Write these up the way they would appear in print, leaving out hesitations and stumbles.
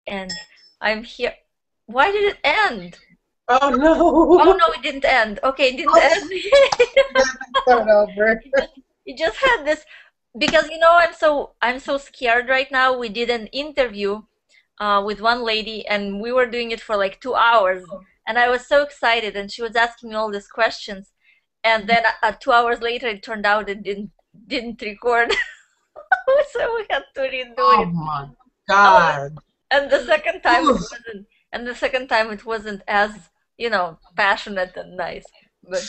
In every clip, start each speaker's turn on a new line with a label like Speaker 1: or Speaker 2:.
Speaker 1: and I'm here. Why did it end?
Speaker 2: Oh
Speaker 1: Oh
Speaker 2: no.
Speaker 1: no, it didn't end. Okay, it didn't
Speaker 2: Oh,
Speaker 1: end.
Speaker 2: start over.
Speaker 1: You just had this because I'm so scared right now. We did an interview with one lady, and we were doing it for like 2 hours, and I was so excited, and she was asking me all these questions, and then 2 hours later, it turned out it didn't record, so we had to redo
Speaker 2: Oh
Speaker 1: it.
Speaker 2: my
Speaker 1: Oh,
Speaker 2: God.
Speaker 1: and the second time it
Speaker 2: Oof.
Speaker 1: wasn't, and the second time it wasn't as passionate and nice, but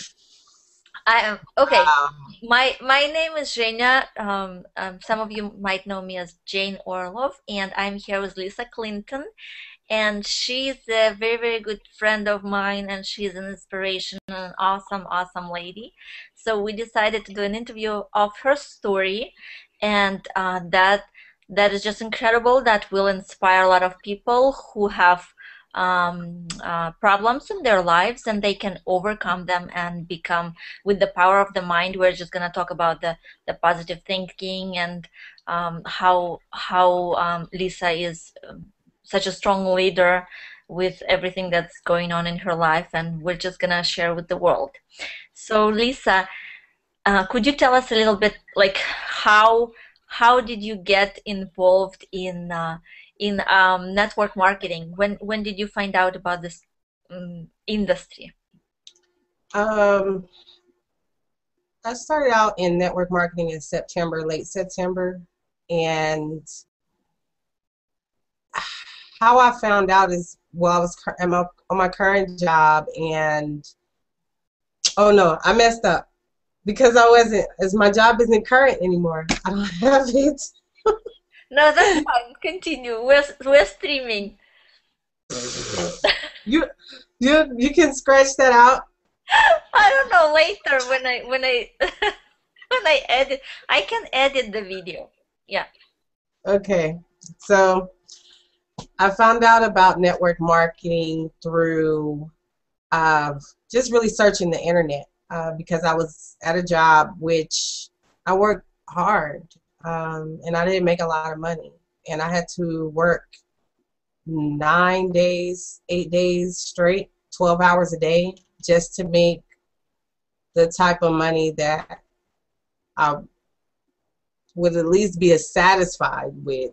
Speaker 1: I am okay.
Speaker 2: Wow.
Speaker 1: My name is Jenya. Some of you might know me as Jane Orlov, and I'm here with Lisa Clinton. And she's a very, very good friend of mine, and she's an inspiration, an awesome, awesome lady. So we decided to do an interview of her story, and that is just incredible. That will inspire a lot of people who have problems in their lives, and they can overcome them and become with the power of the mind. We're just gonna talk about the positive thinking and how Lisa is such a strong leader with everything that's going on in her life, and we're just gonna share with the world. So, Lisa, could you tell us a little bit, like how did you get involved in network marketing? When did you find out about this industry?
Speaker 2: Um, I started out in network marketing in September, late September, and how I found out is, well, I was on my current job, and oh no, I messed up because I wasn't, as my job isn't current anymore. I don't have it.
Speaker 1: No, that's fine. Continue. We're streaming.
Speaker 2: You you can scratch that out.
Speaker 1: I don't know later when I when I edit. I can edit the video. Yeah.
Speaker 2: Okay, so I found out about network marketing through just really searching the internet because I was at a job which I worked hard and I didn't make a lot of money. And I had to work 9 days, 8 days straight, 12 hours a day just to make the type of money that I would at least be satisfied with,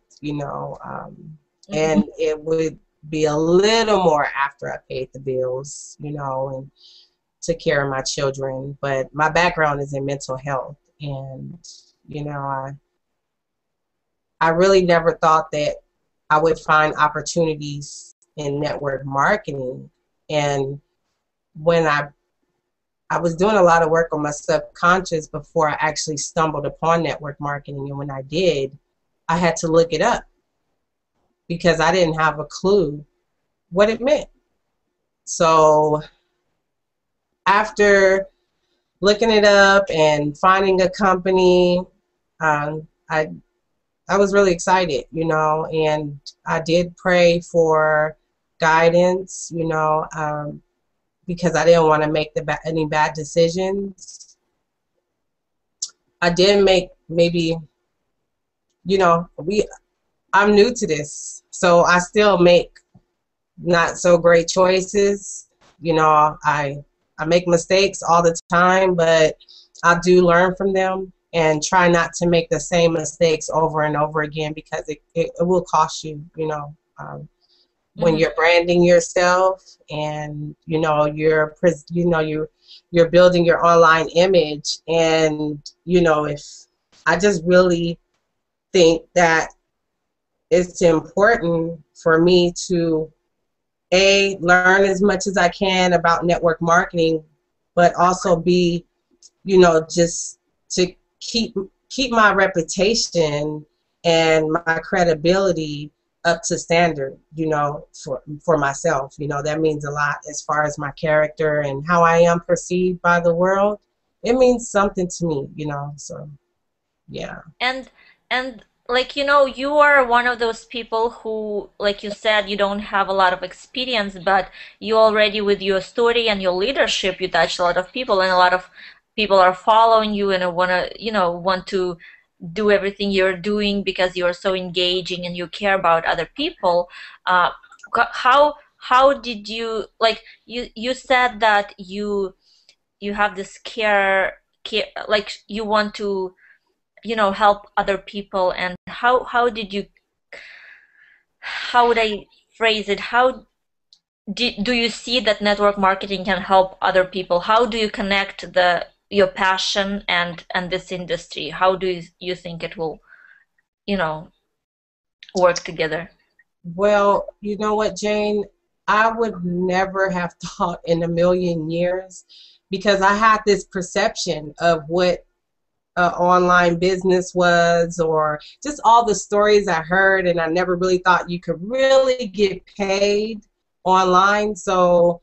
Speaker 1: Hmm.
Speaker 2: and it would be a little more after I paid the bills, and took care of my children. But my background is in mental health, and you know, I really never thought that I would find opportunities in network marketing. And when I was doing a lot of work on my subconscious before I actually stumbled upon network marketing, and when I did, I had to look it up because I didn't have a clue what it meant. So after looking it up and finding a company, um, I I was really excited, and I did pray for guidance, because I didn't want to make any bad decisions. I did make maybe, we I'm new to this, so I still make not so great choices. I make mistakes all the time, but I do learn from them and try not to make the same mistakes over and over again because it will cost you, when
Speaker 1: Hmm.
Speaker 2: you're branding yourself and you're building your online image. And if I just really think that it's important for me to learn as much as I can about network marketing, but also be, just to keep my reputation and my credibility up to standard, for myself. That means a lot as far as my character and how I am perceived by the world. It means something to me, so yeah.
Speaker 1: And and like you are one of those people who, like you said, you don't have a lot of experience, but you already with your story and your leadership, you touch a lot of people, and a lot of people are following you and want to do everything you're doing because you're so engaging and you care about other people. uh, how did you, like, you said that you have this care, like you want to, help other people, and how did you, how would I phrase it, how do you see that network marketing can help other people? How do you connect your passion and this industry? How do you think it will, you know, work together?
Speaker 2: Well, you know what, Jane? I would never have thought in a million years, because I had this perception of what online business was, or just all the stories I heard, and I never really thought you could really get paid online. So,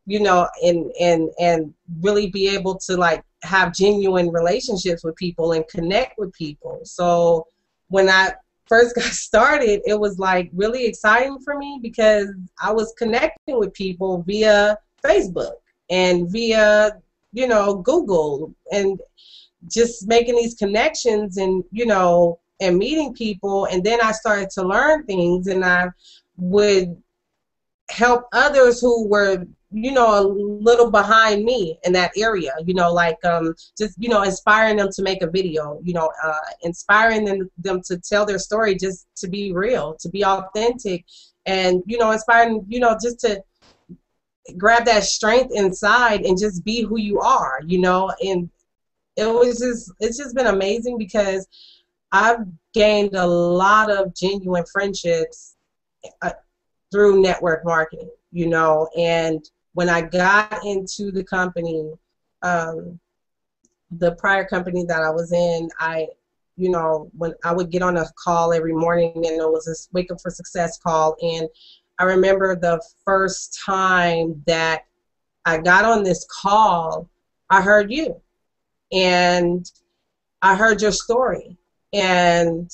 Speaker 2: and really be able to like have genuine relationships with people and connect with people. So when I first got started, it was like really exciting for me, because I was connecting with people via Facebook and via, Google, and just making these connections, and and meeting people. And then I started to learn things, and I would help others who were, a little behind me in that area, like just, inspiring them to make a video, inspiring them to tell their story, just to be real, to be authentic, and, inspiring, just to grab that strength inside and just be who you are, and it's just been amazing, because I've gained a lot of genuine friendships uh, through network marketing, and when I got into the company, um, the prior company that I was in, when I would get on a call every morning, and it was this Wake Up for Success call, and I remember the first time that I got on this call, I heard you, and I heard your story, and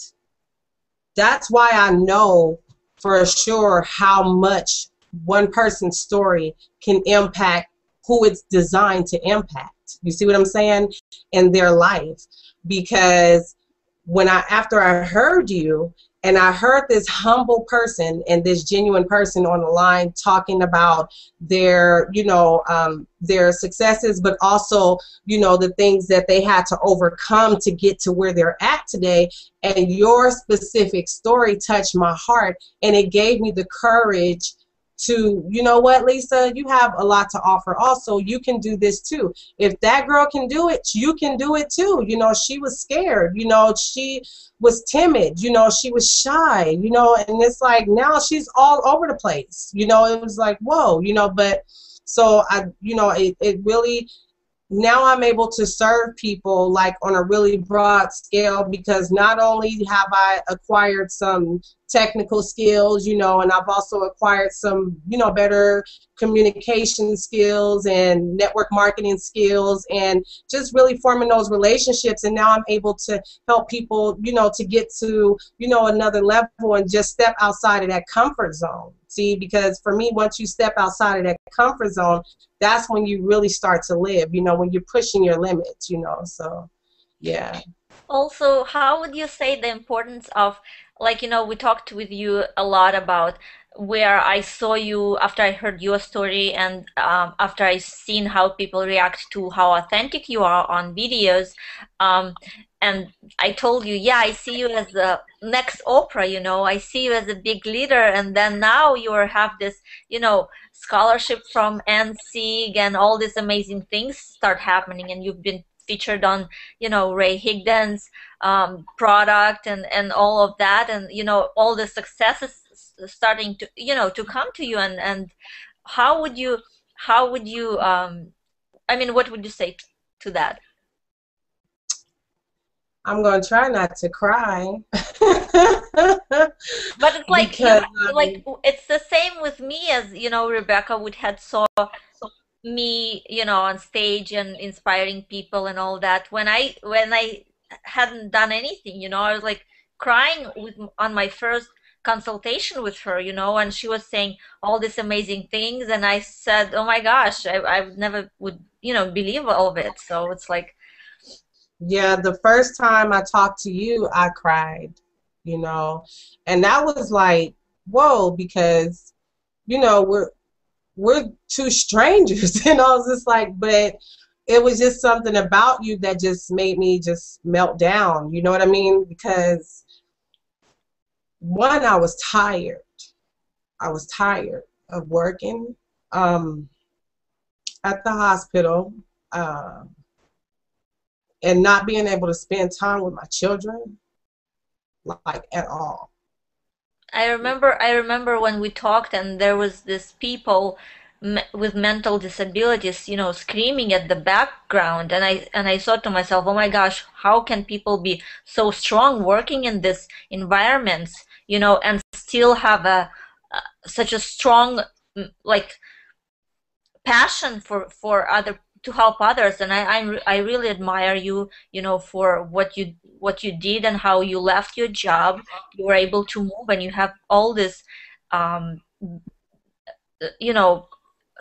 Speaker 2: that's why I know for sure how much one person's story can impact who it's designed to impact. You see what I'm saying? In their life. Because after I heard you, and I heard this humble person and this genuine person on the line talking about their successes, but also, the things that they had to overcome to get to where they're at today. And your specific story touched my heart, and it gave me the courage to, you know what, Lisa, you have a lot to offer also. You can do this too. If that girl can do it, you can do it too. She was scared, she was timid, she was shy, and it's like now she's all over the place. It was like, whoa, but so it really, now I'm able to serve people like on a really broad scale, because not only have I acquired some technical skills, and I've also acquired some, better communication skills and network marketing skills, and just really forming those relationships. And now I'm able to help people, to get to, another level, and just step outside of that comfort zone. See, because for me, once you step outside of that comfort zone, that's when you really start to live, when you're pushing your limits, so yeah.
Speaker 1: Also, how would you say the importance of, like, we talked with you a lot about where I saw you after I heard your story, and after I seen how people react to how authentic you are on videos. Um, and I told you, yeah, I see you as the next Oprah, I see you as a big leader. And then now have this, scholarship from Ann Sieg, and all these amazing things start happening, and you've been featured on, Ray Higdon's product, and all of that, and all the successes starting to, to come to you. And how would you, I mean, what would you say to that?
Speaker 2: I'm going to try not to cry.
Speaker 1: But it's like
Speaker 2: Because
Speaker 1: like it's the same with me, as Rebecca would had saw me, on stage and inspiring people and all that. When I hadn't done anything, I was like crying on my first consultation with her, and she was saying all these amazing things, and I said, oh my gosh, I never would, believe all of it. So it's like,
Speaker 2: Yeah, the first time I talked to you, I cried, you know, and that was like, whoa, because, we're two strangers, and I was just like, but it was just something about you that just made me just melt down, you know what I mean? Because one, I was tired. I was tired of working um, at the hospital, uh, and not being able to spend time with my children, like at all.
Speaker 1: I remember when we talked and there was this people with mental disabilities, screaming at the background, and I thought to myself, oh my gosh, how can people be so strong working in this environments, and still have such a strong, like, passion for other, to help others. And I really admire you, for what you did and how you left your job. You were able to move and you have all this, um you know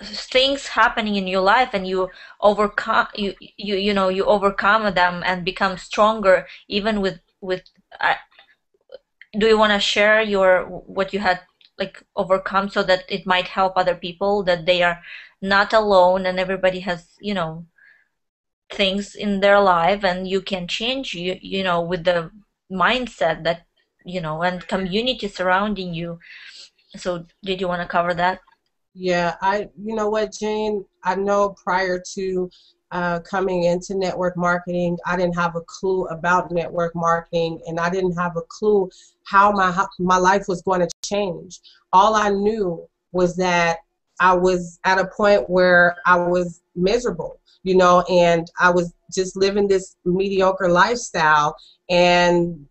Speaker 1: things happening in your life, and you overcome them and become stronger, even with uh, do you want to share your what you had, like, overcome, so that it might help other people, that they are not alone and everybody has, things in their life, and you can change, with the mindset that, and community surrounding you. So did you want to cover that?
Speaker 2: Yeah, you know what, Jane, I know prior to coming into network marketing, I didn't have a clue about network marketing, and I didn't have a clue how my life was going to change. All I knew was that I was at a point where I was miserable, and I was just living this mediocre lifestyle, and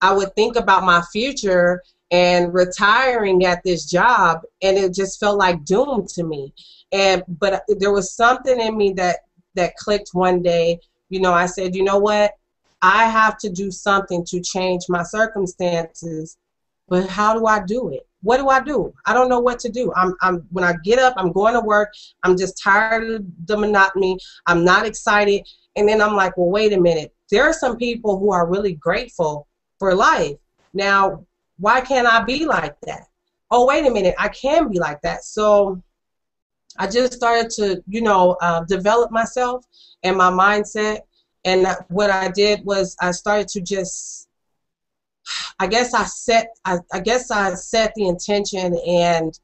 Speaker 2: I would think about my future and retiring at this job, and it just felt like doom to me. And but there was something in me that clicked one day. I said, you know what? I have to do something to change my circumstances, but how do I do it? What do I do? I don't know what to do. I'm when I get up, I'm going to work. I'm just tired of the monotony. I'm not excited. And then I'm like, well, wait a minute. There are some people who are really grateful for life. Now, why can't I be like that? Oh, wait a minute. I can be like that. So I just started to, develop myself and my mindset. And what I did was I started to just I guess I set the intention, and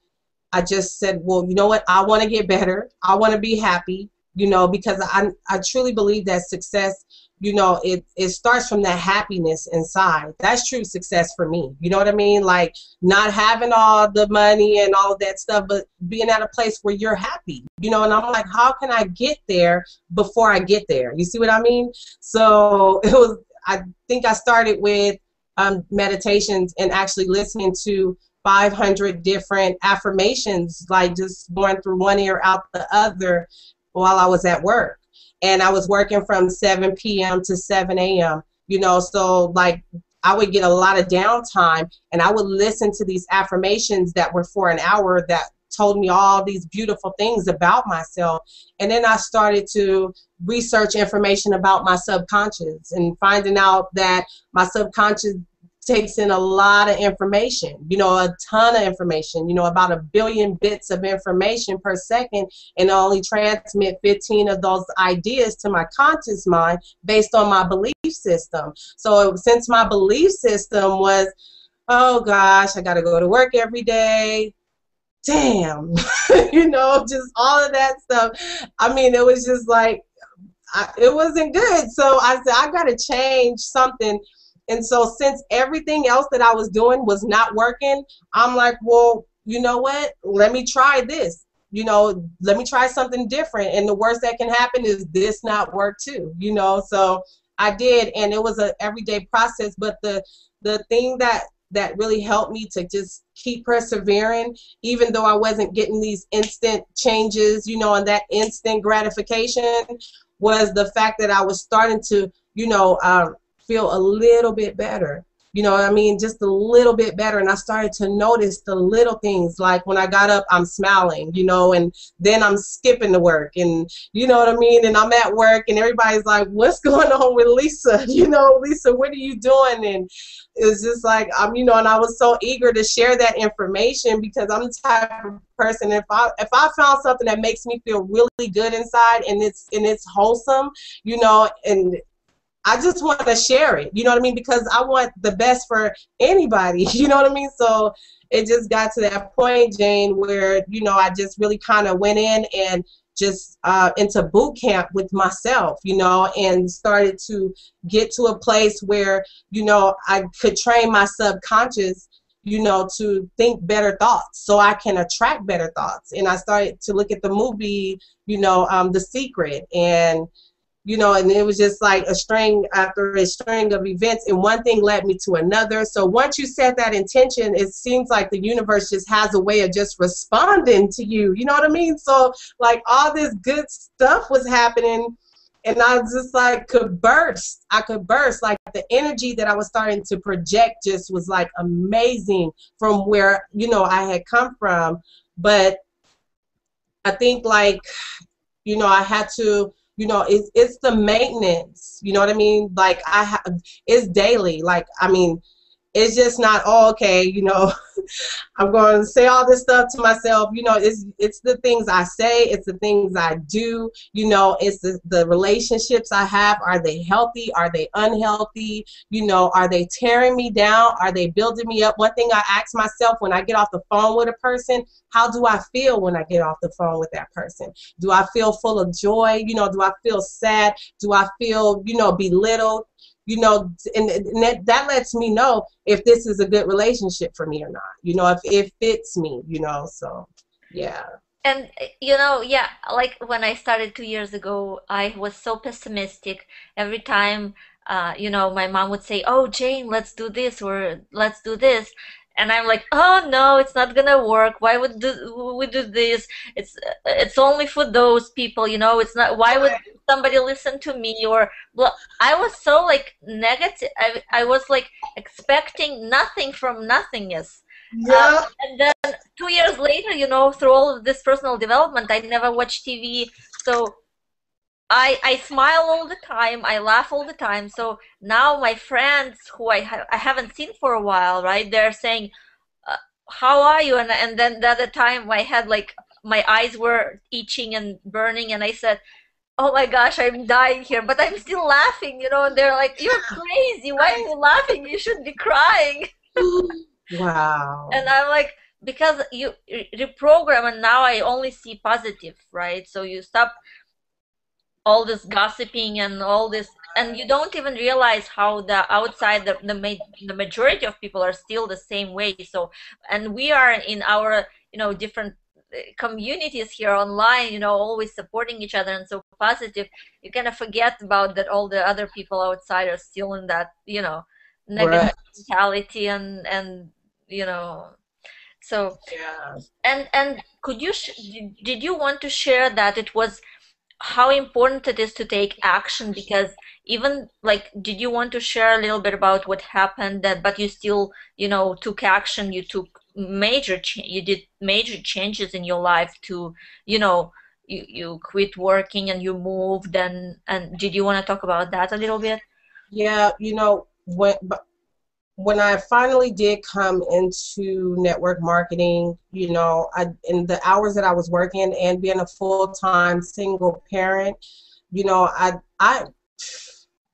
Speaker 2: I just said, well, you know what? I want to get better. I want to be happy, because I truly believe that success, it starts from that happiness inside. That's true success for me. You know what I mean? Like, not having all the money and all of that stuff, but being at a place where you're happy, and I'm like, how can I get there before I get there? You see what I mean? So I think I started with meditations and actually listening to 500 different affirmations, like just going through one ear out the other while I was at work. And I was working from 7 p.m. to 7 a.m., so like I would get a lot of downtime, and I would listen to these affirmations that were for an hour that told me all these beautiful things about myself. And then I started to research information about my subconscious, and finding out that my subconscious takes in a lot of information, a ton of information, about 1 billion bits of information per second, and only transmit 15 of those ideas to my conscious mind based on my belief system. So since my belief system was, oh gosh, I got to go to work every day, damn, just all of that stuff. I mean, it was just like, it wasn't good. So I said, I got to change something. And so since everything else that I was doing was not working, I'm like, well, you know what? Let me try this. Let me try something different. And the worst that can happen is this not work too, So I did, and it was an everyday process. But the thing that really helped me to just keep persevering, even though I wasn't getting these instant changes, and that instant gratification, was the fact that I was starting to, feel a little bit better. you know what I mean, just a little bit better. And I started to notice the little things, like when I got up, I'm smiling, you know, and then I'm skipping to work, and you know what I mean, and I'm at work and everybody's like, what's going on with Lisa? You know, Lisa, what are you doing? And it's just like, you know, and I was so eager to share that information because I'm the type of person, if I found something that makes me feel really good inside, and it's wholesome, you know, and I just want to share it, you know what I mean, because I want the best for anybody, you know what I mean. So it just got to that point, Jane, where, you know, I just really kind of went in and just into boot camp with myself, you know, and started to get to a place where, you know, I could train my subconscious, you know, to think better thoughts so I can attract better thoughts. And I started to look at the movie, you know, The Secret, and you know, and it was just like a string after a string of events, and one thing led me to another. So once you set that intention, it seems like the universe just has a way of just responding to you. You know what I mean? So like all this good stuff was happening, and I just like could burst. I could burst. Like the energy that I was starting to project just was like amazing from where, you know, I had come from. But I think like, you know, I had to, you know, it's the maintenance, you know what I mean? Like it's daily. Like, I mean, it's just not, oh, okay, you know, I'm going to say all this stuff to myself. You know, it's the things I say, it's the things I do, you know, it's the relationships I have. Are they healthy? Are they unhealthy? You know, are they tearing me down? Are they building me up? One thing I ask myself when I get off the phone with a person, how do I feel when I get off the phone with that person? Do I feel full of joy? You know, do I feel sad? Do I feel, you know, belittled? You know, and that lets me know if this is a good relationship for me or not, you know, if it fits me, you know. So yeah.
Speaker 1: And you know, yeah, like when I started 2 years ago, I was so pessimistic. Every time, you know, my mom would say, "Oh, Jane, let's do this," or "Let's do this," and I'm like, "Oh no, it's not gonna work. Why would we do this? It's only for those people, you know. It's not. Why would somebody listen to me?" Or, well, I was so like negative. I was like expecting nothing from nothingness.
Speaker 2: Yeah.
Speaker 1: And then 2 years later, you know, through all of this personal development, I never watch TV. So I smile all the time, I laugh all the time. So now my friends who I haven't seen for a while, right? They're saying, "How are you?" And then the other time I had like my eyes were itching and burning, and I said, "Oh my gosh, I'm dying here," but I'm still laughing, you know. And they're like, "You're crazy. Why are you laughing? You should be crying."
Speaker 2: Wow.
Speaker 1: And I'm like, because you reprogram, and now I only see positive, right? So you stop all this gossiping and all this, and you don't even realize how the outside the majority of people are still the same way. So, and we are in our, you know, different communities here online, you know, always supporting each other and so positive. You kind of forget about that all the other people outside are still in that, you know, negative
Speaker 2: Right.
Speaker 1: mentality, and you know. So,
Speaker 2: Yeah.
Speaker 1: and could you did you want to share that it was how important it is to take action? Because even like, did you want to share a little bit about what happened, that but you still, you know, took action, you took you did major changes in your life to, you know, you quit working and you moved, and did you want to talk about that a little bit?
Speaker 2: Yeah, you know, when I finally did come into network marketing, you know, in the hours that I was working and being a full-time single parent, you know, I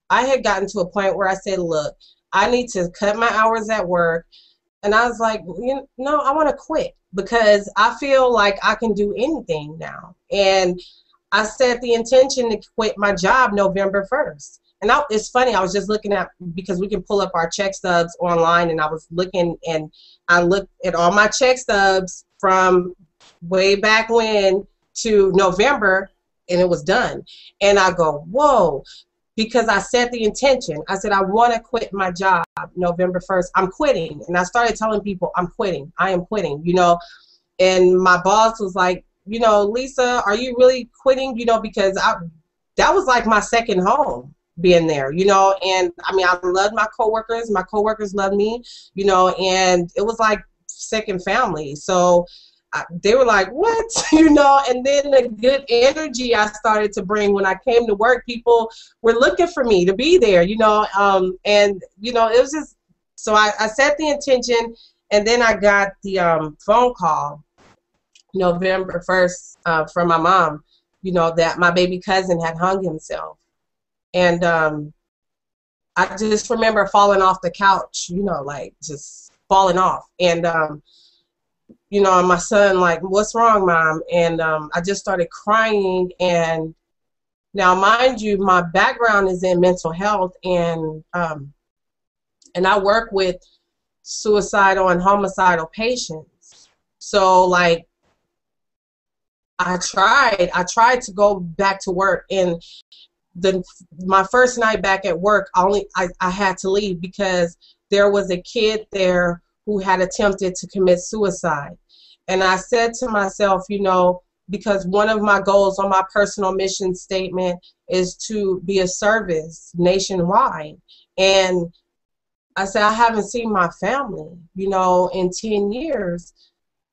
Speaker 2: had gotten to a point where I said, look, I need to cut my hours at work. And I was like, you know, I want to quit because I feel like I can do anything now. And I set the intention to quit my job November 1st. And it's funny, I was just looking at, because we can pull up our check stubs online, and I was looking, and I looked at all my check stubs from way back when to November, and it was done. And I go, whoa, because I set the intention. I said, I want to quit my job November 1st. I'm quitting. And I started telling people, I'm quitting. I am quitting, you know. And my boss was like, you know, Lisa, are you really quitting? You know, because that was like my second home. being there, you know. And I mean, I loved my coworkers. My coworkers loved me, you know, and it was like second family. So they were like, what? You know, and then the good energy I started to bring when I came to work, people were looking for me to be there, you know, and, you know, it was just, so I set the intention, and then I got the phone call November 1st from my mom, you know, that my baby cousin had hung himself. And I just remember falling off the couch, you know, like just falling off. And, you know, and my son like, what's wrong, Mom? And I just started crying. And now, mind you, my background is in mental health, and I work with suicidal and homicidal patients. So like, I tried to go back to work, and my first night back at work, I had to leave because there was a kid there who had attempted to commit suicide. And I said to myself, you know, because one of my goals on my personal mission statement is to be a service nationwide. And I said, I haven't seen my family, you know, in 10 years,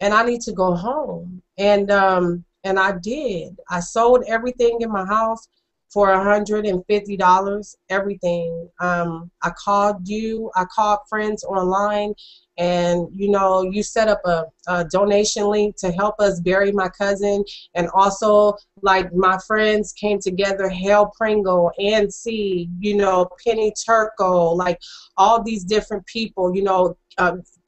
Speaker 2: and I need to go home. And I did. I sold everything in my house for $150, everything. I called you, I called friends online, and, you know, you set up a donation link to help us bury my cousin. And also, like, my friends came together, Hale Pringle, Ann Sieg, you know, Penny Turco, like all these different people, you know,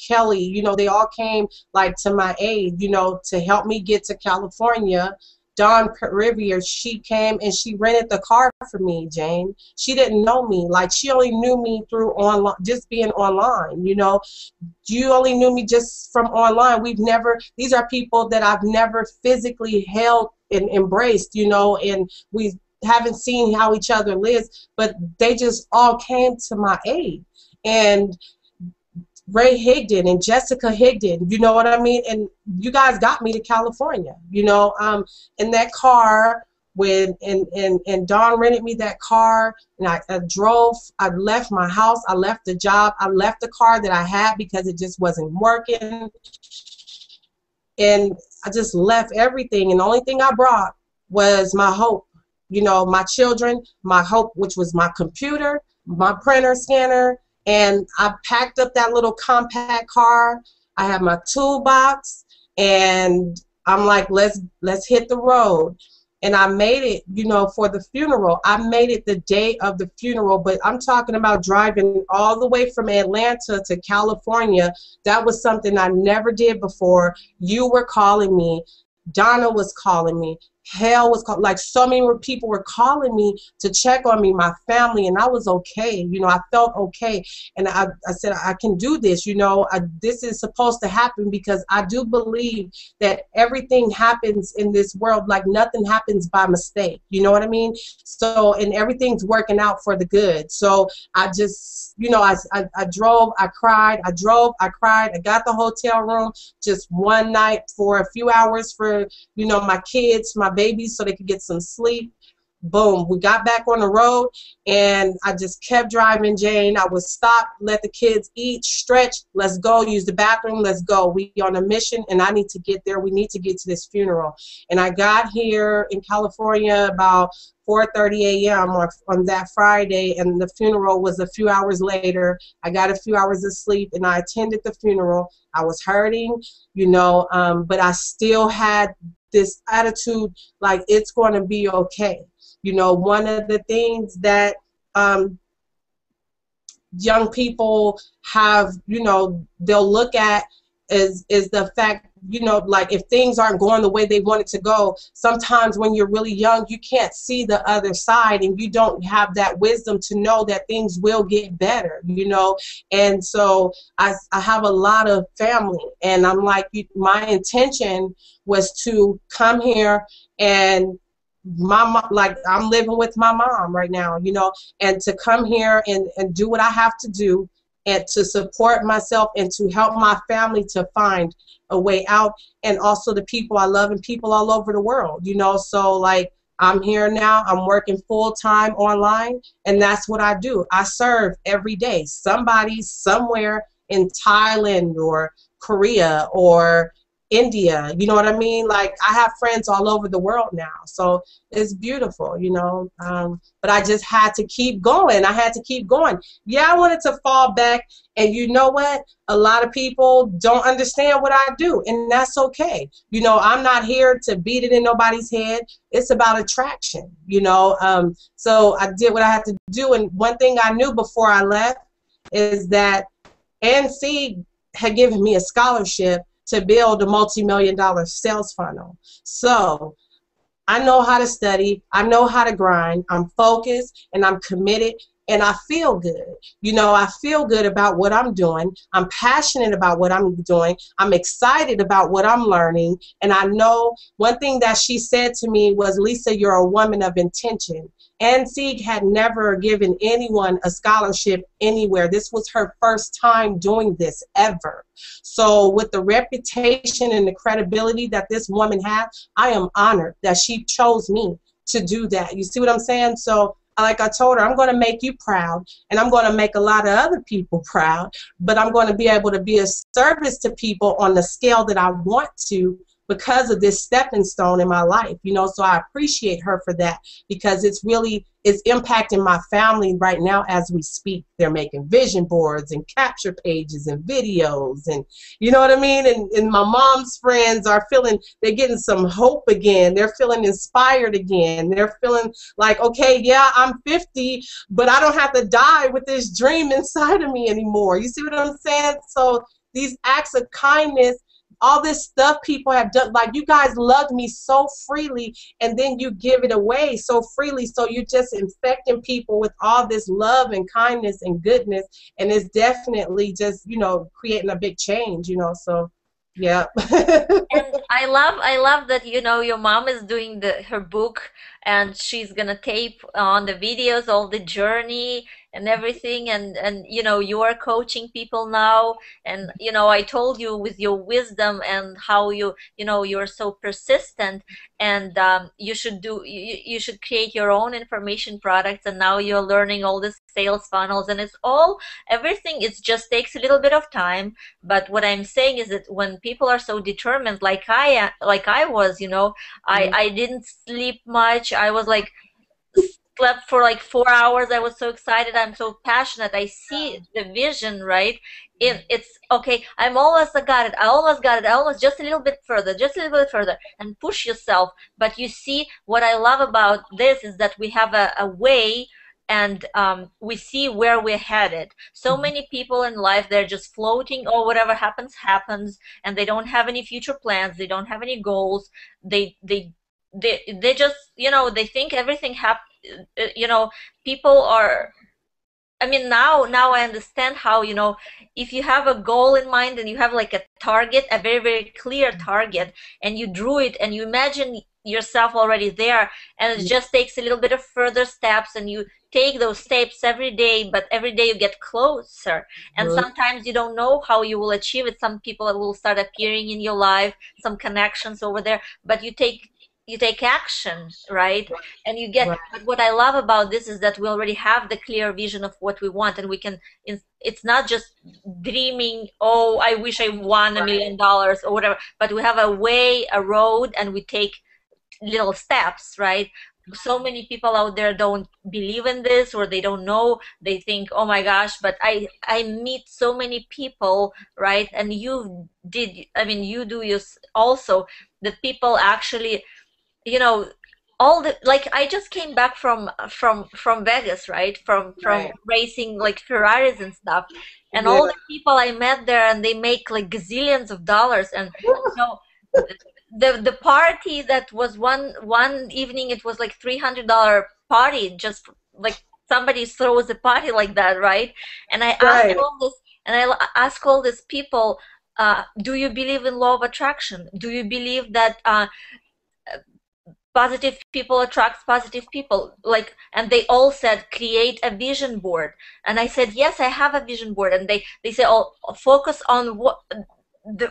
Speaker 2: Kelly, you know, they all came like to my aid, you know, to help me get to California. Dawn Rivier, she came and she rented the car for me, Jane. She didn't know me. Like, she only knew me through online, just being online, you know. You only knew me just from online. These are people that I've never physically held and embraced, you know, and we haven't seen how each other lives, but they just all came to my aid. And Ray Higdon and Jessica Higdon, you know what I mean? And you guys got me to California, you know, in that car and Dawn rented me that car, and I drove, I left my house, I left the job, I left the car that I had because it just wasn't working. And I just left everything, and the only thing I brought was my hope, you know, my children, my hope, which was my computer, my printer, scanner. And I packed up that little compact car. I had my toolbox, and I'm like, let's hit the road. And I made it, you know, for the funeral. I made it the day of the funeral, but I'm talking about driving all the way from Atlanta to California. That was something I never did before. You were calling me. Donna was calling me. Hell was like, so many people were calling me to check on me, my family, and I was okay. You know, I felt okay. And I said, I can do this. You know, this is supposed to happen, because I do believe that everything happens in this world, like nothing happens by mistake. You know what I mean? So, and everything's working out for the good. So I just, you know, I drove, I cried, I drove, I cried. I got the hotel room just one night for a few hours for, you know, my kids, my babies, so they could get some sleep. Boom, we got back on the road, and I just kept driving, Jane. I would stop, let the kids eat, stretch, let's go, use the bathroom, let's go. We on a mission, and I need to get there. We need to get to this funeral. And I got here in California about 4:30 a.m. on that Friday, and the funeral was a few hours later. I got a few hours of sleep, and I attended the funeral. I was hurting, you know, but I still had this attitude like, it's going to be okay. You know, one of the things that young people have, you know, they'll look at is the fact, you know, like, if things aren't going the way they want it to go, sometimes when you're really young, you can't see the other side, and you don't have that wisdom to know that things will get better, you know. And so I have a lot of family, and I'm like, my intention was to come here, and my mom, like, I'm living with my mom right now, you know, and to come here and do what I have to do, and to support myself, and to help my family to find a way out, and also the people I love, and people all over the world, you know. So, like, I'm here now. I'm working full time online, and that's what I do. I serve every day. Somebody somewhere in Thailand or Korea or India, you know what I mean? Like, I have friends all over the world now, so it's beautiful, you know. But I just had to keep going. I had to keep going. Yeah, I wanted to fall back, and you know what? A lot of people don't understand what I do, and that's okay. You know, I'm not here to beat it in nobody's head. It's about attraction, you know. So I did what I had to do, and one thing I knew before I left is that Ann Sieg had given me a scholarship to build a multi-million-dollar sales funnel. So I know how to study. I know how to grind. I'm focused and I'm committed and I feel good. You know, I feel good about what I'm doing. I'm passionate about what I'm doing. I'm excited about what I'm learning. And I know one thing that she said to me was, Lisa, you're a woman of intention. Ann Sieg had never given anyone a scholarship anywhere. This was her first time doing this ever. So with the reputation and the credibility that this woman had, I am honored that she chose me to do that. You see what I'm saying? So like I told her, I'm going to make you proud, and I'm going to make a lot of other people proud, but I'm going to be able to be a service to people on the scale that I want to because of this stepping stone in my life, you know. So I appreciate her for that, because it's impacting my family right now as we speak. They're making vision boards and capture pages and videos, and you know what I mean. And my mom's friends are they're getting some hope again. They're feeling inspired again. They're feeling like, okay, yeah, I'm 50, but I don't have to die with this dream inside of me anymore. You see what I'm saying? So these acts of kindness, all this stuff people have done, like, you guys loved me so freely, and then you give it away so freely, so you're just infecting people with all this love and kindness and goodness, and it's definitely just, you know, creating a big change, you know. So yeah.
Speaker 1: And I love that, you know, your mom is doing her book, and she's gonna tape on the videos all the journey and everything, and you know, you are coaching people now, and you know, I told you with your wisdom and how you know, you're so persistent, and you should create your own information products, and now you're learning all this sales funnels, and it's all everything. It just takes a little bit of time, but what I'm saying is that when people are so determined, like I was, you know, I didn't sleep much. I was like slept for like 4 hours. I was so excited. I'm so passionate. I see the vision, right? It's okay. I'm almost got it. I almost got it. I almost just a little bit further, just a little bit further, and push yourself. But you see, what I love about this is that we have a way, and we see where we're headed. So many people in life, they're just floating, or whatever happens happens, and they don't have any future plans, they don't have any goals. They just, you know, they think everything you know, people are, I mean, now I understand how, you know, if you have a goal in mind and you have like a target, a very, very clear target, and you drew it and you imagine yourself already there, and it just takes a little bit of further steps, and you take those steps every day, but every day you get closer. And sometimes you don't know how you will achieve it. Some people will start appearing in your life, some connections over there, but you take action, right? And you get,
Speaker 2: Right.
Speaker 1: but what I love about this is that we already have the clear vision of what we want, and we can, it's not just dreaming, oh, I wish I won $1 million or whatever, but we have a way, a road, and we take little steps, right? So many people out there don't believe in this, or they don't know. They think, oh my gosh, but I meet so many people, right? And you did, I mean, you do also, the people actually, you know, all the, like, I just came back from Vegas, right? From
Speaker 2: Right.
Speaker 1: racing like Ferraris and stuff, and
Speaker 2: Yeah.
Speaker 1: all the people I met there, and they make like gazillions of dollars, and you know, the party that was one evening, it was like $300 party, just like somebody throws a party like that, right? And I ask
Speaker 2: Right.
Speaker 1: all this, and ask all these people, do you believe in law of attraction? Do you believe that positive people attracts positive people, like, and they all said create a vision board. And I said, yes, I have a vision board. And they say, oh, focus on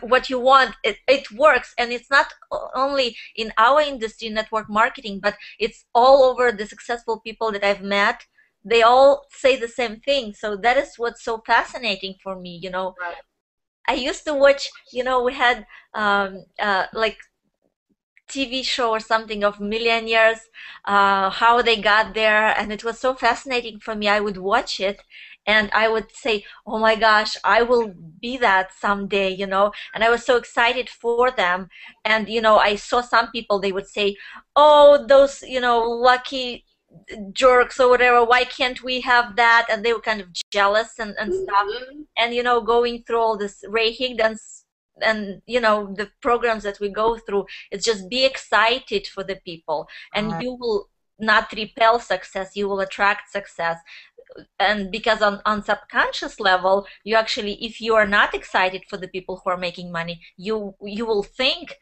Speaker 1: what you want, it works. And it's not only in our industry, network marketing, but it's all over. The successful people that I've met, they all say the same thing. So that is what's so fascinating for me, you know.
Speaker 2: Right.
Speaker 1: I used to watch, you know, we had like TV show or something of millionaires, how they got there, and it was so fascinating for me. I would watch it, and I would say, "Oh my gosh, I will be that someday," you know. And I was so excited for them. And you know, I saw some people, they would say, "Oh, those, you know, lucky jerks or whatever. Why can't we have that?" And they were kind of jealous and stuff.
Speaker 2: Mhm.
Speaker 1: And you know, going through all this Ray Higdon's and you know the programs that we go through, it's just be excited for the people, and
Speaker 2: Right.
Speaker 1: you will not repel success, you will attract success. And because on subconscious level, you actually, if you are not excited for the people who are making money, you will think,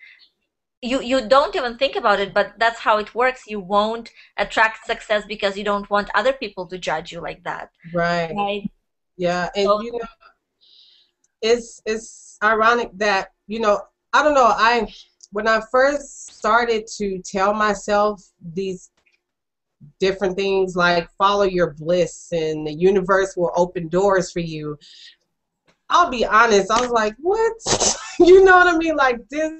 Speaker 1: you don't even think about it, but that's how it works. You won't attract success because you don't want other people to judge you like that,
Speaker 2: Right.
Speaker 1: right?
Speaker 2: Yeah. And
Speaker 1: So
Speaker 2: you know, it's ironic that, you know, I don't know, I when I first started to tell myself these different things like follow your bliss and the universe will open doors for you, I'll be honest, I was like, what? You know what I mean? Like this,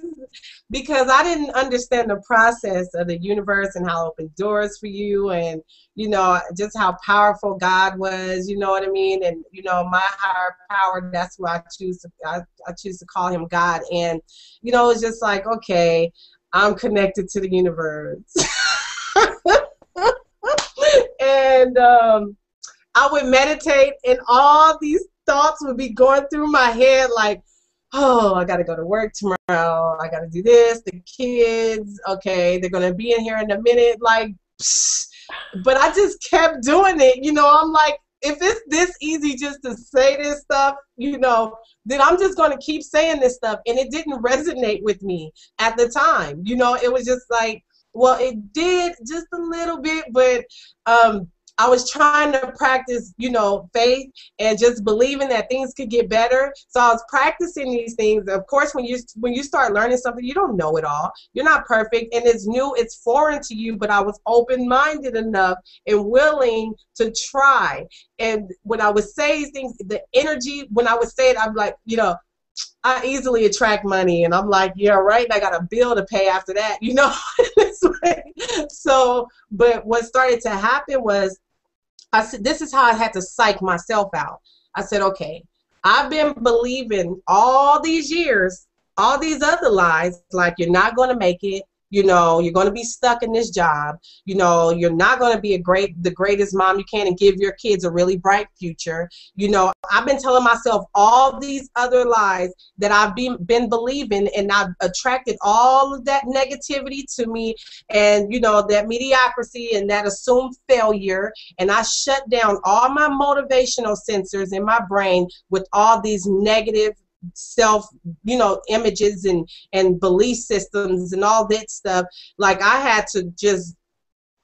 Speaker 2: because I didn't understand the process of the universe and how it opened doors for you, and, you know, just how powerful God was, you know what I mean? And, you know, my higher power, that's who I choose to, I choose to call him God. And, you know, it's just like, okay, I'm connected to the universe. And I would meditate, and all these thoughts would be going through my head like, oh, I got to go to work tomorrow. I got to do this. The kids, okay, they're going to be in here in a minute. Like, psh. But I just kept doing it. You know, I'm like, if it's this easy just to say this stuff, you know, then I'm just going to keep saying this stuff. And it didn't resonate with me at the time. You know, it was just like, well, it did just a little bit, but I was trying to practice, you know, faith and just believing that things could get better. So I was practicing these things. Of course, when you start learning something, you don't know it all. You're not perfect, and it's new, it's foreign to you. But I was open-minded enough and willing to try. And when I would say things, the energy, when I would say it, I'm like, you know, I easily attract money, and I'm like, yeah, right. And I got a bill to pay after that, you know. This way. So, but what started to happen was, I said, this is how I had to psych myself out. I said, okay, I've been believing all these years, all these other lies, like you're not going to make it. You know, you're going to be stuck in this job. You know, you're not going to be the greatest mom you can and give your kids a really bright future. You know, I've been telling myself all these other lies that I've been believing, and I've attracted all of that negativity to me, and, you know, that mediocrity and that assumed failure. And I shut down all my motivational sensors in my brain with all these negative self, you know, images and belief systems and all that stuff. Like I had to just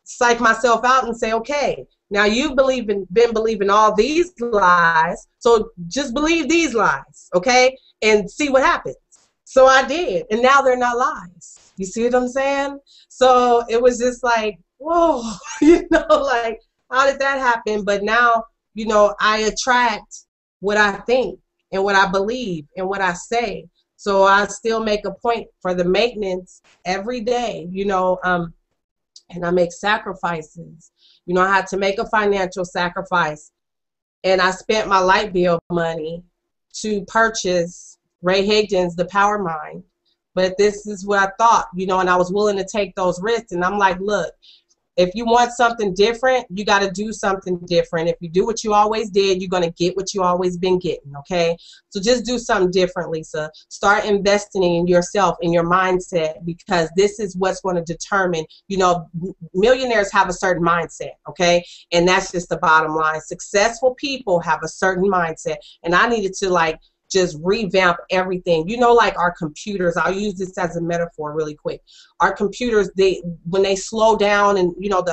Speaker 2: psych myself out and say, okay, now you've been believing all these lies, so just believe these lies, okay, and see what happens. So I did, and now they're not lies. You see what I'm saying? So it was just like, whoa, you know, like, how did that happen? But now, you know, I attract what I think and what I believe and what I say. So I still make a point for the maintenance every day, you know, and I make sacrifices. You know, I had to make a financial sacrifice, and I spent my light bill money to purchase Ray Higdon's The Powermind. But this is what I thought, you know, and I was willing to take those risks. And I'm like, look, if you want something different, you got to do something different. If you do what you always did, you're going to get what you always been getting, okay? So just do something different, Lisa. Start investing in yourself, in your mindset, because this is what's going to determine, you know, millionaires have a certain mindset, okay? And that's just the bottom line. Successful people have a certain mindset. And I needed to, like, just revamp everything. You know, like our computers, I'll use this as a metaphor really quick. Our computers, when they slow down, and, you know,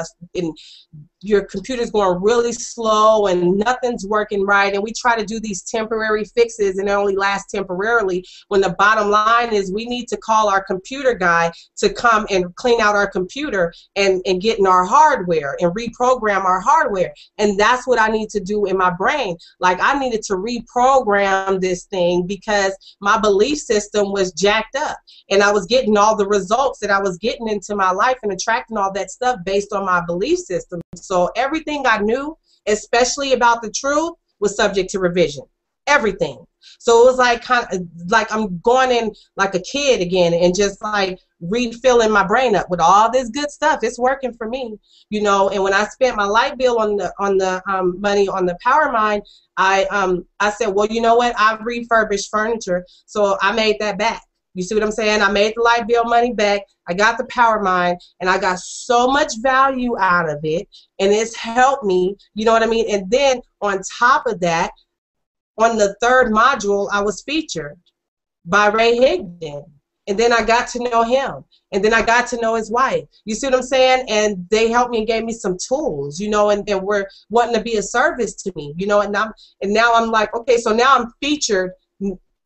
Speaker 2: your computer's going really slow and nothing's working right, and we try to do these temporary fixes and it only lasts temporarily, when the bottom line is we need to call our computer guy to come and clean out our computer and get in our hardware and reprogram our hardware. And that's what I need to do in my brain. Like, I needed to reprogram this thing because my belief system was jacked up, and I was getting all the results that I was getting into my life and attracting all that stuff based on my belief system. So everything I knew, especially about the truth, was subject to revision. Everything. So it was like kind of like I'm going in like a kid again and just like refilling my brain up with all this good stuff. It's working for me, you know. And when I spent my light bill on the money on the Powermind, I said, well, you know what? I've refurbished furniture, so I made that back. You see what I'm saying? I made the light bill money back. I got the Powermind, and I got so much value out of it, and it's helped me. You know what I mean? And then on top of that, on the third module, I was featured by Ray Higdon. And then I got to know him. And then I got to know his wife. You see what I'm saying? And they helped me and gave me some tools, you know, and were wanting to be a service to me, you know. And now I'm like, okay, so now I'm featured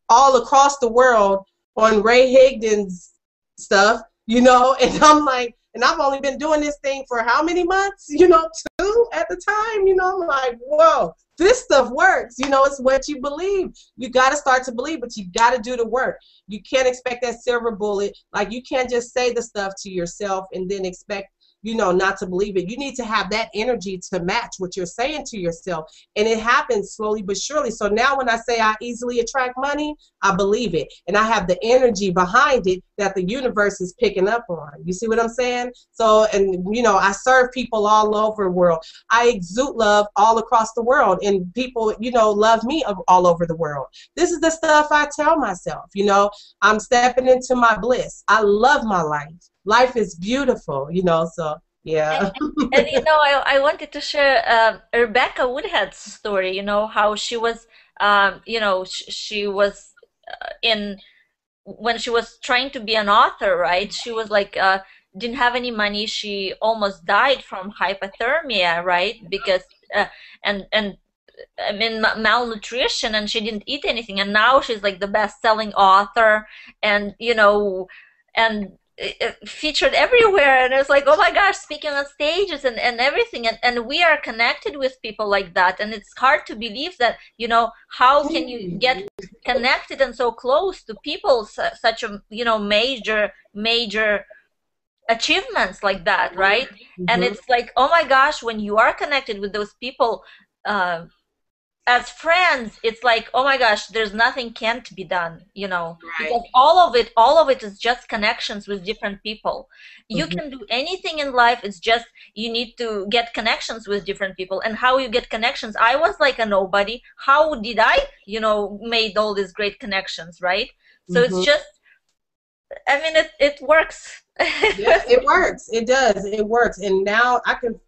Speaker 2: all across the world on Ray Higdon's stuff, you know. And I'm like, and I've only been doing this thing for how many months? You know, 2 at the time. You know, I'm like, whoa, this stuff works. You know, it's what you believe. You got to start to believe, but you got to do the work. You can't expect that silver bullet. Like, you can't just say the stuff to yourself and then expect, you know, not to believe it. You need to have that energy to match what you're saying to yourself. And it happens slowly but surely. So now when I say I easily attract money, I believe it. And I have the energy behind it that the universe is picking up on. You see what I'm saying? So, and, you know, I serve people all over the world. I exude love all across the world. And people, you know, love me all over the world. This is the stuff I tell myself, you know. I'm stepping into my bliss. I love my life. Life is beautiful, you know, so yeah.
Speaker 1: And you know, I wanted to share Rebecca Woodhead's story, you know, how she was, you know, she was in, when she was trying to be an author, right? She was like, didn't have any money. She almost died from hypothermia, right? Because, and I mean, malnutrition, and she didn't eat anything. And now she's like the best-selling author, and, you know, and featured everywhere. And it's like, oh my gosh, speaking on stages and everything. And we are connected with people like that. And it's hard to believe that, you know, how can you get connected and so close to people, such a, you know, major achievements like that, right? And it's like, oh my gosh, when you are connected with those people, as friends, it's like, oh my gosh, there's nothing can't be done, you know,
Speaker 2: Right.
Speaker 1: because all of it is just connections with different people. You can do anything in life. It's just you need to get connections with different people. And how you get connections? I was like a nobody. How did I, you know, made all these great connections, right? So it's just, I mean, it works.
Speaker 2: Yeah, it works. It does. It works. And now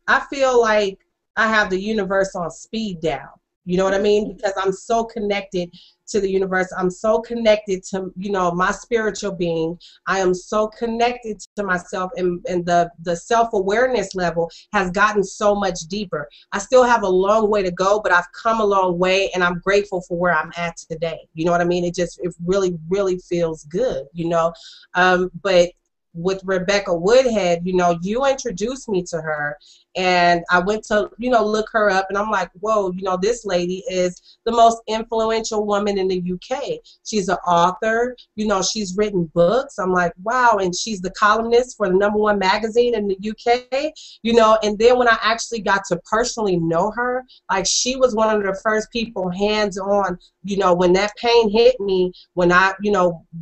Speaker 2: I feel like I have the universe on speed dial. You know what I mean? Because I'm so connected to the universe. I'm so connected to, you know, my spiritual being. I am so connected to myself, and the self-awareness level has gotten so much deeper. I still have a long way to go, but I've come a long way, and I'm grateful for where I'm at today. You know what I mean? It really, really feels good, you know? But with Rebecca Woodhead, you know, you introduced me to her, and I went to, you know, look her up, and I'm like, whoa, you know, this lady is the most influential woman in the UK. She's an author, you know, she's written books. I'm like, wow, and she's the columnist for the #1 magazine in the UK, you know. And then when I actually got to personally know her, like, she was one of the first people hands-on, you know, when that pain hit me, when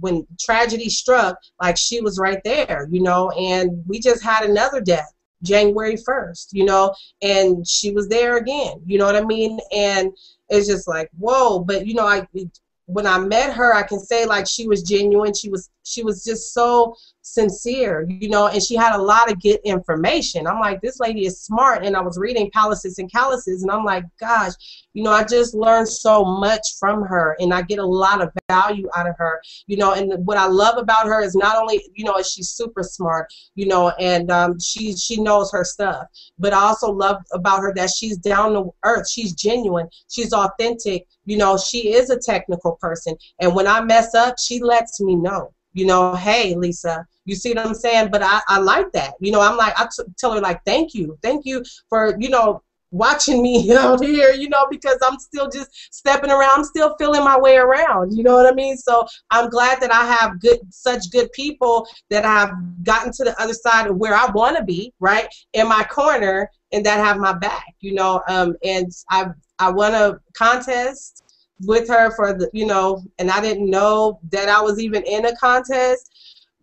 Speaker 2: when tragedy struck, like, she was right there, you know. And we just had another death January 1st, you know, and she was there again, you know what I mean? And it's just like, whoa. But, you know, when I met her, I can say, like, she was genuine. She was just so sincere, you know, and she had a lot of good information. I'm like, this lady is smart. And I was reading Palaces and Calluses, and I'm like, gosh, you know, I just learned so much from her, and I get a lot of value out of her, you know. And what I love about her is not only, you know, is she's super smart, you know, and she knows her stuff, but I also love about her that she's down to earth. She's genuine. She's authentic. You know, she is a technical person. And when I mess up, she lets me know, you know, hey, Lisa, you see what I'm saying? But I like that. You know, I'm like, tell her like, thank you for, you know, watching me out here, you know, because I'm still just stepping around. I'm still feeling my way around. You know what I mean? So I'm glad that I have such good people that have gotten to the other side of where I want to be, right, in my corner, and that have my back, you know. And I won a contest with her for the, you know, and I didn't know that I was even in a contest,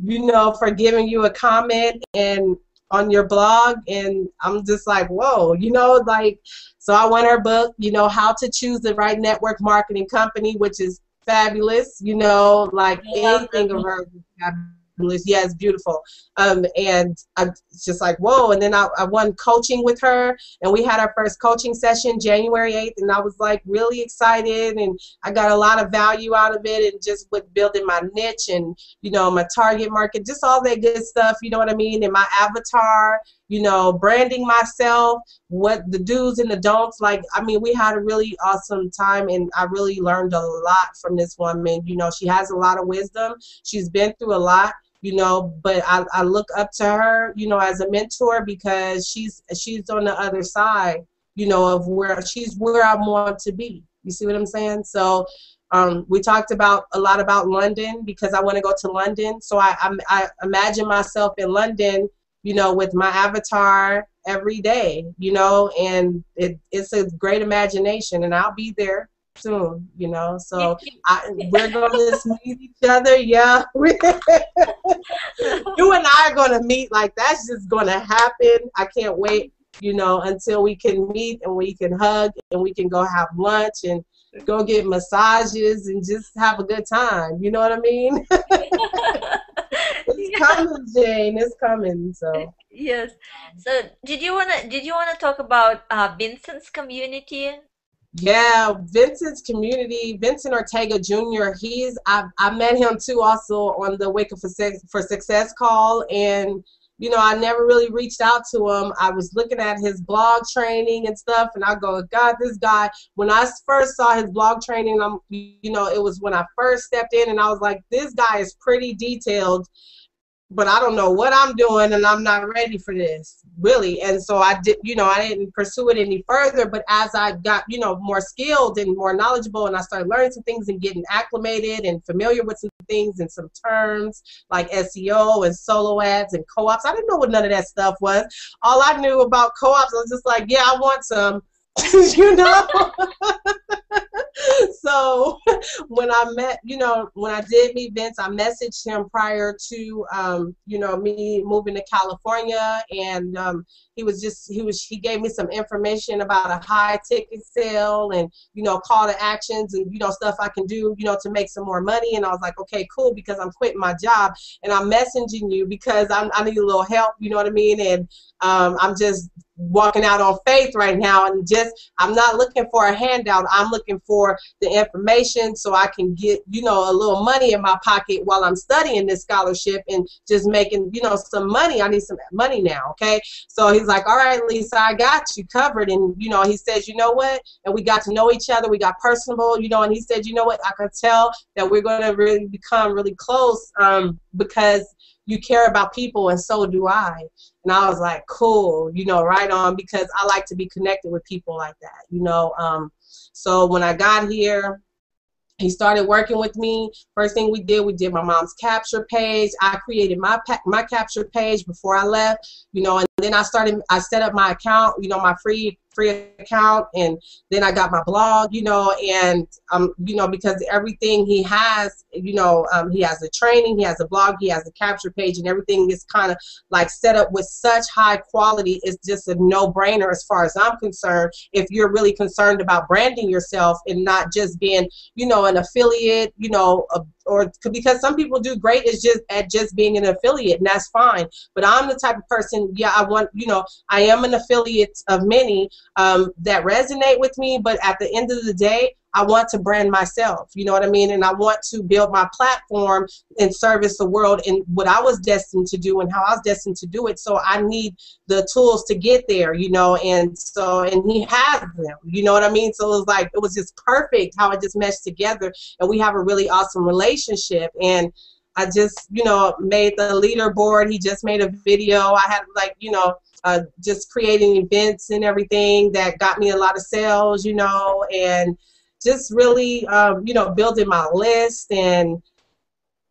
Speaker 2: you know, for giving you a comment and on your blog. And I'm just like, whoa, you know, like, so I won her book, you know, How to Choose the Right Network Marketing Company, which is fabulous, you know, like anything of hers is fabulous. Yeah, it's beautiful. And I'm just like, whoa. And then I won coaching with her, and we had our first coaching session January 8th, and I was like really excited, and I got a lot of value out of it, and just with building my niche and, you know, my target market, just all that good stuff, you know what I mean, and my avatar, you know, branding myself, what the do's and the don'ts. Like, I mean, we had a really awesome time, and I really learned a lot from this woman. You know, she has a lot of wisdom. She's been through a lot, you know, but I look up to her, you know, as a mentor, because she's on the other side, you know, of where I want to be. You see what I'm saying? So we talked about a lot about London, because I want to go to London. So I imagine myself in London, you know, with my avatar every day, you know, and it's a great imagination, and I'll be there soon, you know. So we're going to meet each other. Yeah. You and I are going to meet. Like, that's just going to happen. I can't wait, you know, until we can meet and we can hug and we can go have lunch and go get massages and just have a good time. You know what I mean? It's coming, Jane. It's coming. So
Speaker 1: Yes. So did you wanna talk about Vincent's community?
Speaker 2: yeah, Vincent's community, Vincent Ortega Jr. I met him too, also on the Wake Up for Success call, and you know, I never really reached out to him. I was looking at his blog training and stuff, and I go, God, this guy. When I first saw his blog training, you know, it was when I first stepped in, and I was like, this guy is pretty detailed, but I don't know what I'm doing, and I'm not ready for this, really. And so I didn't pursue it any further. But as I got, you know, more skilled and more knowledgeable, and I started learning some things and getting acclimated and familiar with some things and some terms like SEO and solo ads and co-ops. I didn't know what none of that stuff was. All I knew about co-ops, I was just like, yeah, I want some, you know. So when I did meet Vince, I messaged him prior to, you know, me moving to California, and he gave me some information about a high ticket sale and, you know, call to actions and, you know, stuff I can do, you know, to make some more money. And I was like, okay, cool, because I'm quitting my job, and I'm messaging you because I need a little help, you know what I mean? And I'm just walking out on faith right now, and I'm not looking for a handout. I'm looking for the information so I can get, you know, a little money in my pocket while I'm studying this scholarship and just making, you know, some money. I need some money now, okay? So he's like, all right, Lisa, I got you covered. And, you know, he says, you know what? And we got to know each other. We got personable, you know, and he said, you know what? I could tell that we're going to really become really close because you care about people, and so do I. And I was like, cool, you know, right on, because I like to be connected with people like that, you know. So when I got here, he started working with me. First thing we did my mom's capture page. I created my capture page before I left, you know, and then I set up my account, you know, my free account, and then I got my blog, you know, and you know, because everything he has, you know, he has the training, he has a blog, he has a capture page, and everything is kind of like set up with such high quality. It's just a no-brainer as far as I'm concerned, if you're really concerned about branding yourself and not just being, you know, an affiliate, you know, or because some people do great is just at just being an affiliate, and that's fine. But I'm the type of person, yeah, I want, I am an affiliate of many that resonate with me, but at the end of the day, I want to brand myself, you know what I mean? And I want to build my platform and service the world in what I was destined to do and how I was destined to do it. So I need the tools to get there, and he has them, you know what I mean? So it was just perfect how it just meshed together, and we have a really awesome relationship. And I just, made the leaderboard. He just made a video. I had just creating events and everything that got me a lot of sales, and just really, building my list. And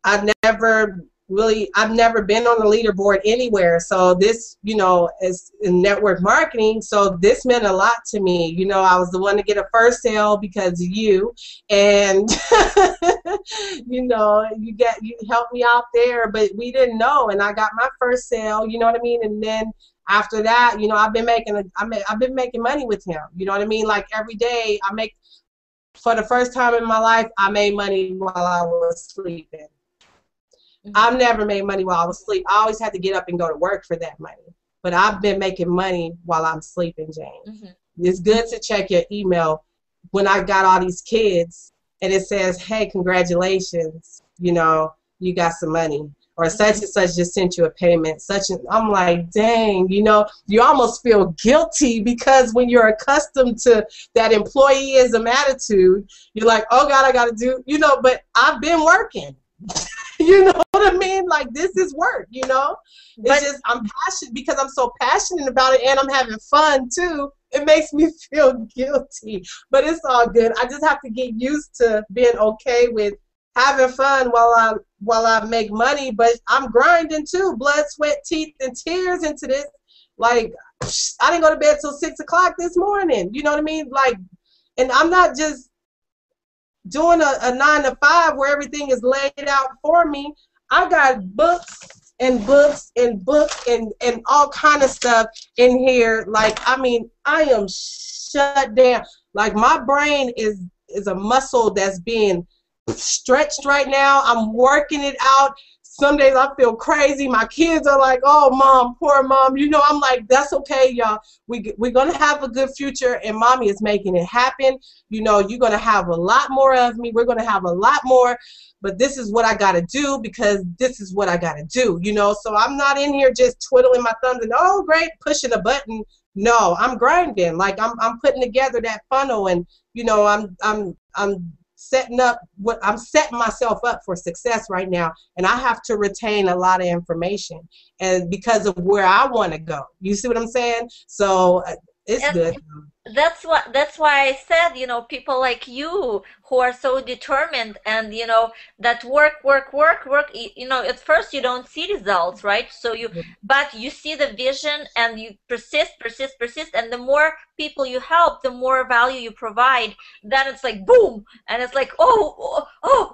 Speaker 2: I've never been on the leaderboard anywhere. So this, is in network marketing. So this meant a lot to me. I was the one to get a first sale because of you. And, you helped me out there, but we didn't know. And I got my first sale, you know what I mean? And then after that, I've been making money with him. You know what I mean? Like every day for the first time in my life, I made money while I was sleeping. I've never made money while I was asleep. I always had to get up and go to work for that money. But I've been making money while I'm sleeping, Jane. It's good to check your email when I got all these kids and it says, hey, congratulations, you got some money. Or such and such just sent you a payment. I'm like, dang, you almost feel guilty because when you're accustomed to that employeeism attitude, you're like, oh God, I got to do, but I've been working. You know what I mean? Like, this is work, It's just, I'm passionate because I'm so passionate about it and I'm having fun too. It makes me feel guilty, but it's all good. I just have to get used to being okay with having fun while I make money, but I'm grinding too, blood, sweat, teeth, and tears into this. Like, I didn't go to bed till 6 o'clock this morning. You know what I mean? Like, and I'm not just doing a 9 to 5 where everything is laid out for me. I got books and books and books and all kind of stuff in here. Like, I mean, I am shut down. Like, my brain is a muscle that's being stretched right now. I'm working it out. Some days I feel crazy. My kids are like, oh, mom, poor mom. I'm like, that's okay, y'all. We're going to have a good future, and mommy is making it happen. You're going to have a lot more of me. We're going to have a lot more, but this is what I got to do because this is what I got to do, So I'm not in here just twiddling my thumbs and, oh, great, pushing a button. No, I'm grinding. Like, I'm putting together that funnel, and, I'm setting myself up for success right now, and I have to retain a lot of information, and because of where I want to go. You see what I'm saying? So it's good.
Speaker 1: That's why I said, people like you who are so determined and, that work. At first you don't see results, right? But you see the vision and you persist. And the more people you help, the more value you provide, then it's like, boom. And it's like, oh,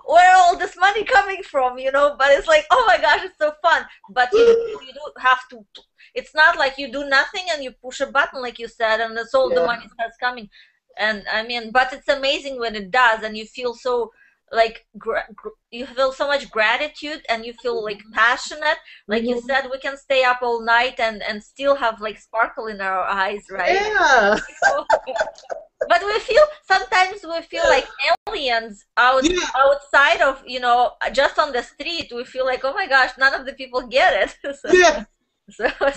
Speaker 1: where all this money coming from, but it's like, oh my gosh, it's so fun. But you do have to. It's not like you do nothing and you push a button, like you said, and that's all the money starts coming. And I mean, but it's amazing when it does, and you feel so like you feel so much gratitude, and you feel like passionate. Like you said, we can stay up all night and still have like sparkle in our eyes, right?
Speaker 2: Yeah.
Speaker 1: But sometimes we feel like aliens outside of, just on the street. We feel like, oh my gosh, none of the people get it.
Speaker 2: Yeah.
Speaker 1: So,
Speaker 2: but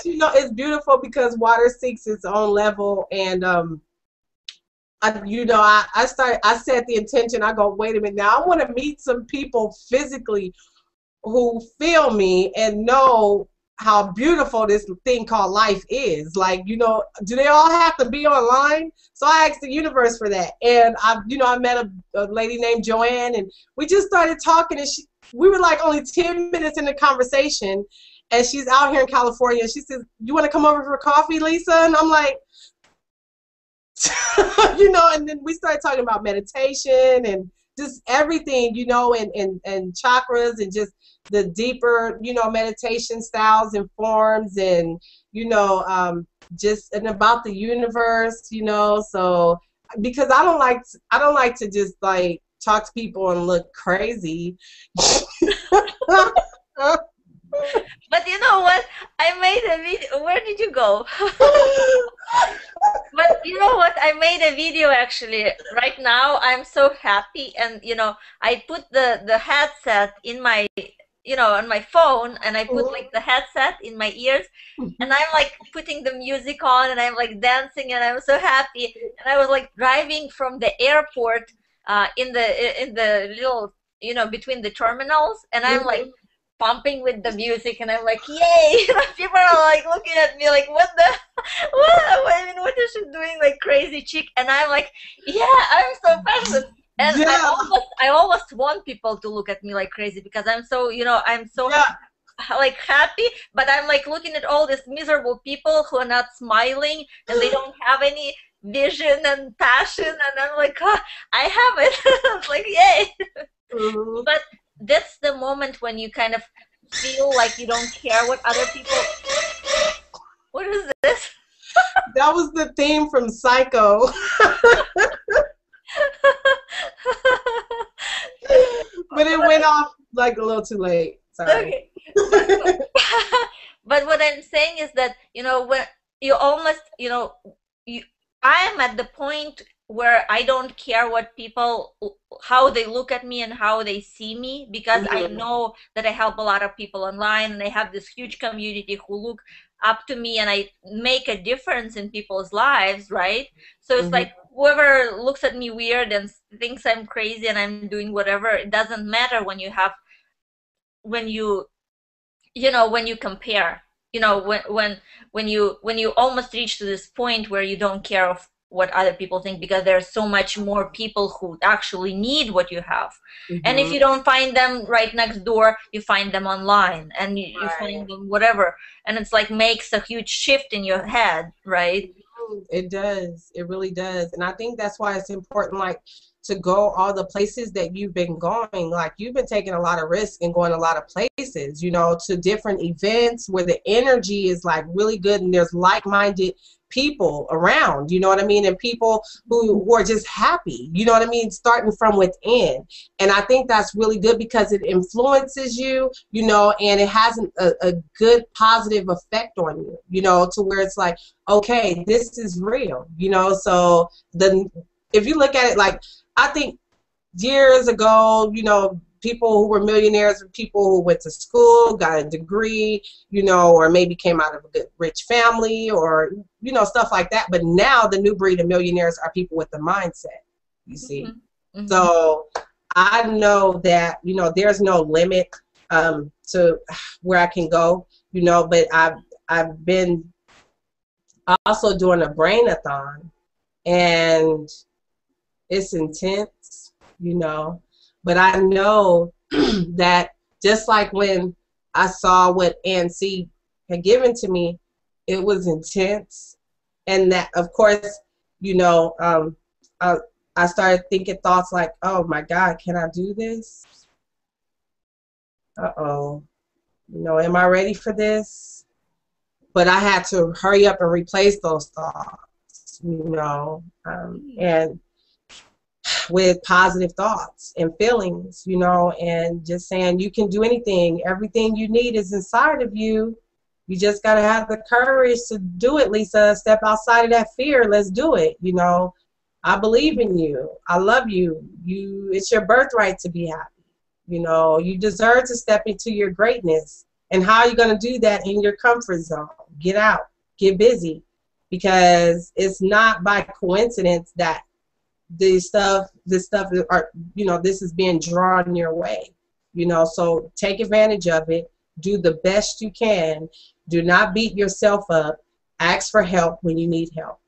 Speaker 2: it's beautiful because water seeks its own level, and I set the intention. I go, wait a minute, now I want to meet some people physically who feel me and know how beautiful this thing called life is. Like, do they all have to be online? So I asked the universe for that, and I met a lady named Joanne, and we just started talking, and we were like only 10 minutes in the conversation, and she's out here in California. She says, you want to come over for coffee, Lisa? And I'm like, and then we started talking about meditation and just everything, and chakras and just the deeper, meditation styles and forms, and, just and about the universe, so because I don't like to just like talk to people and look crazy.
Speaker 1: But you know what? I made a video. Where did you go? But you know what? I made a video actually. Right now, I'm so happy, and I put the headset in my, on my phone, and I put like the headset in my ears, and I'm like putting the music on, and I'm like dancing, and I'm so happy. And I was like driving from the airport, in the little, between the terminals, and I'm like pumping with the music, and I'm like, yay! People are like looking at me like, what the, what? I mean, what is she doing, like crazy chick? And I'm like, yeah, I'm so passionate. And
Speaker 2: Yeah.
Speaker 1: I almost want people to look at me like crazy, because I'm so, I'm so
Speaker 2: Yeah.
Speaker 1: like happy, but I'm like looking at all these miserable people who are not smiling, and they don't have any vision and passion, and I'm like, I have it. It's like, yay. But that's the moment when you kind of feel like you don't care what other people. What is this?
Speaker 2: That was the theme from Psycho. But it went off like a little too late. Sorry.
Speaker 1: Okay. But what I'm saying is that, when you almost, I am at the point where I don't care what people, how they look at me and how they see me, because I know that I help a lot of people online, and I have this huge community who look up to me, and I make a difference in people's lives, right? So it's like whoever looks at me weird and thinks I'm crazy and I'm doing whatever, it doesn't matter when you have, when you compare, when you almost reach to this point where you don't care of what other people think, because there's so much more people who actually need what you have. And if you don't find them right next door, you find them online, and you find them whatever, and it's like makes a huge shift in your head, right?
Speaker 2: It does. It really does. And I think that's why it's important, like, to go all the places that you've been going. Like, you've been taking a lot of risks and going a lot of places, to different events where the energy is like really good, and there's like-minded people around, you know what I mean? And people who are just happy, you know what I mean? Starting from within. And I think that's really good, because it influences you, and it has a good positive effect on you, to where it's like, okay, this is real, so if you look at it, like, I think years ago, people who were millionaires were people who went to school, got a degree, or maybe came out of a good rich family, or, stuff like that. But now the new breed of millionaires are people with the mindset, you see. So I know that, there's no limit to where I can go, but I've been also doing a brain-a-thon, and it's intense, but I know that just like when I saw what Ann Sieg had given to me, it was intense. And that, of course, I started thinking thoughts like, oh my God, can I do this? Uh-oh, am I ready for this? But I had to hurry up and replace those thoughts, and with positive thoughts and feelings, and just saying you can do anything. Everything you need is inside of you. You just got to have the courage to do it, Lisa. Step outside of that fear. Let's do it. I believe in you. I love you. It's your birthright to be happy. You deserve to step into your greatness. And how are you going to do that in your comfort zone? Get out. Get busy. Because it's not by coincidence that this stuff are, this is being drawn your way, so take advantage of it. Do the best you can. Do not beat yourself up. Ask for help when you need help,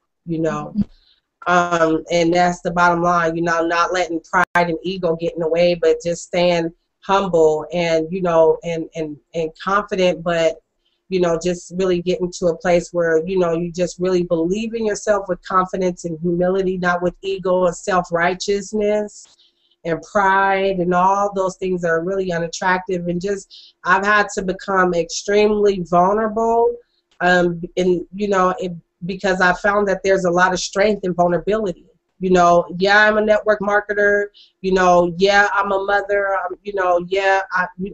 Speaker 2: and that's the bottom line, not letting pride and ego get in the way, but just staying humble and, and confident, but just really getting to a place where, you just really believe in yourself with confidence and humility, not with ego and self-righteousness and pride and all those things that are really unattractive. And just, I've had to become extremely vulnerable, because I found that there's a lot of strength in vulnerability. Yeah, I'm a network marketer, yeah, I'm a mother, yeah,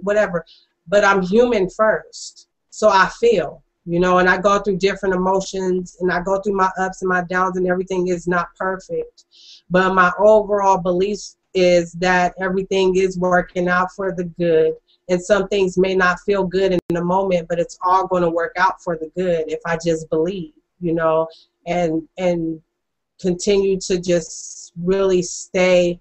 Speaker 2: whatever, but I'm human first. So I feel, and I go through different emotions, and I go through my ups and my downs, and everything is not perfect. But my overall belief is that everything is working out for the good. And some things may not feel good in the moment, but it's all going to work out for the good if I just believe, and continue to just really stay,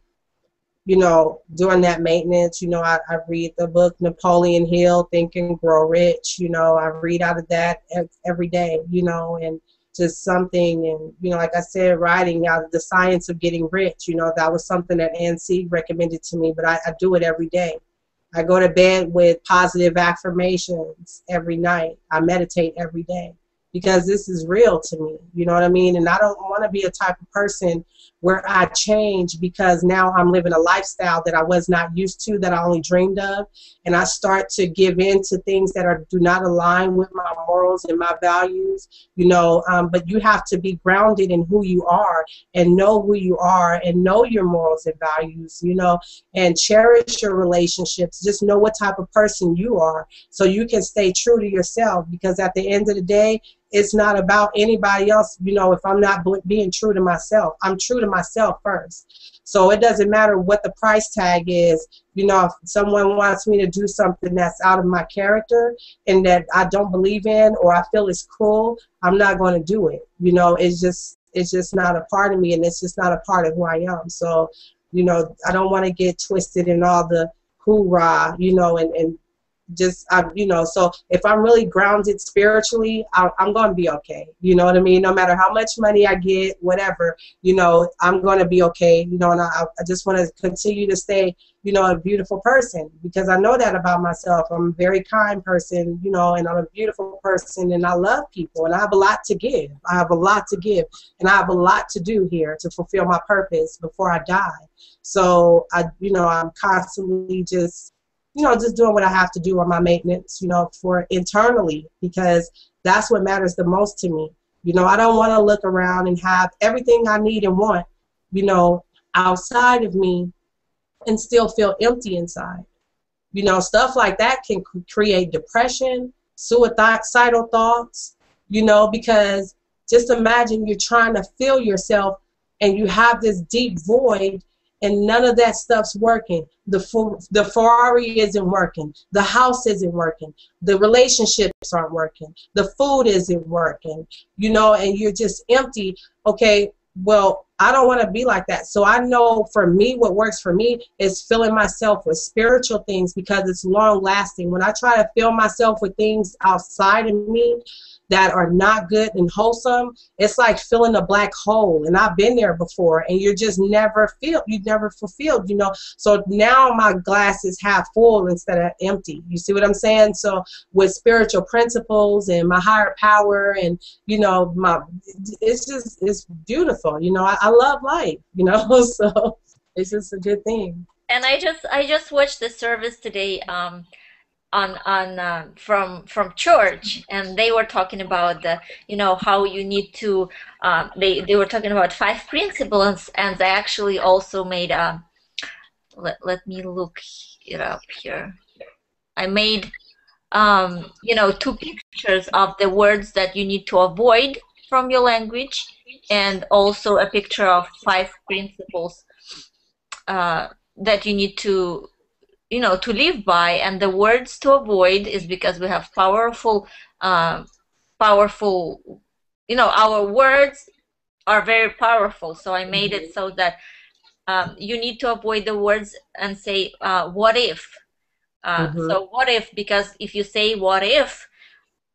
Speaker 2: during that maintenance. I read the book Napoleon Hill, Think and Grow Rich. I read out of that every day, and just something. And, like I said, writing out of The Science of Getting Rich, that was something that Ann Sieg recommended to me, but I do it every day. I go to bed with positive affirmations every night. I meditate every day because this is real to me. You know what I mean? And I don't want to be a type of person where I change because now I'm living a lifestyle that I was not used to, that I only dreamed of. And I start to give in to things that do not align with my morals and my values, but you have to be grounded in who you are and know who you are and know your morals and values, and cherish your relationships. Just know what type of person you are so you can stay true to yourself, because at the end of the day, it's not about anybody else. If I'm not being true to myself, I'm true to myself first. So it doesn't matter what the price tag is. If someone wants me to do something that's out of my character and that I don't believe in, or I feel is cruel, I'm not going to do it. It's just not a part of me, and it's just not a part of who I am. So, I don't want to get twisted in all the hoorah, and just so if I'm really grounded spiritually, I'm going to be okay. You know what I mean? No matter how much money I get, whatever, I'm going to be okay. And I just want to continue to stay, a beautiful person, because I know that about myself. I'm a very kind person, and I'm a beautiful person, and I love people, and I have a lot to give. I have a lot to give, and I have a lot to do here to fulfill my purpose before I die. So I'm constantly just doing what I have to do on my maintenance, for internally, because that's what matters the most to me. I don't want to look around and have everything I need and want, outside of me, and still feel empty inside. Stuff like that can create depression, suicidal thoughts, because just imagine you're trying to fill yourself and you have this deep void, and none of that stuff's working. The Ferrari isn't working. The house isn't working. The relationships aren't working. The food isn't working, and you're just empty. Okay, well, I don't want to be like that. So I know for me, what works for me is filling myself with spiritual things, because it's long lasting. When I try to fill myself with things outside of me that are not good and wholesome, it's like filling a black hole. And I've been there before, and you're just never fulfilled, So now my glass is half full instead of empty. You see what I'm saying? So with spiritual principles and my higher power, and it's beautiful. I love life, so it's just a good thing.
Speaker 1: And I just watched the service today, on from church, and they were talking about how you need to, they were talking about 5 principles, and they actually also made let me look it up here. I made 2 pictures of the words that you need to avoid from your language, and also a picture of 5 principles that you need to live by. And the words to avoid is because we have powerful, our words are very powerful. So I made it so that you need to avoid the words and say, what if? So what if, because if you say what if,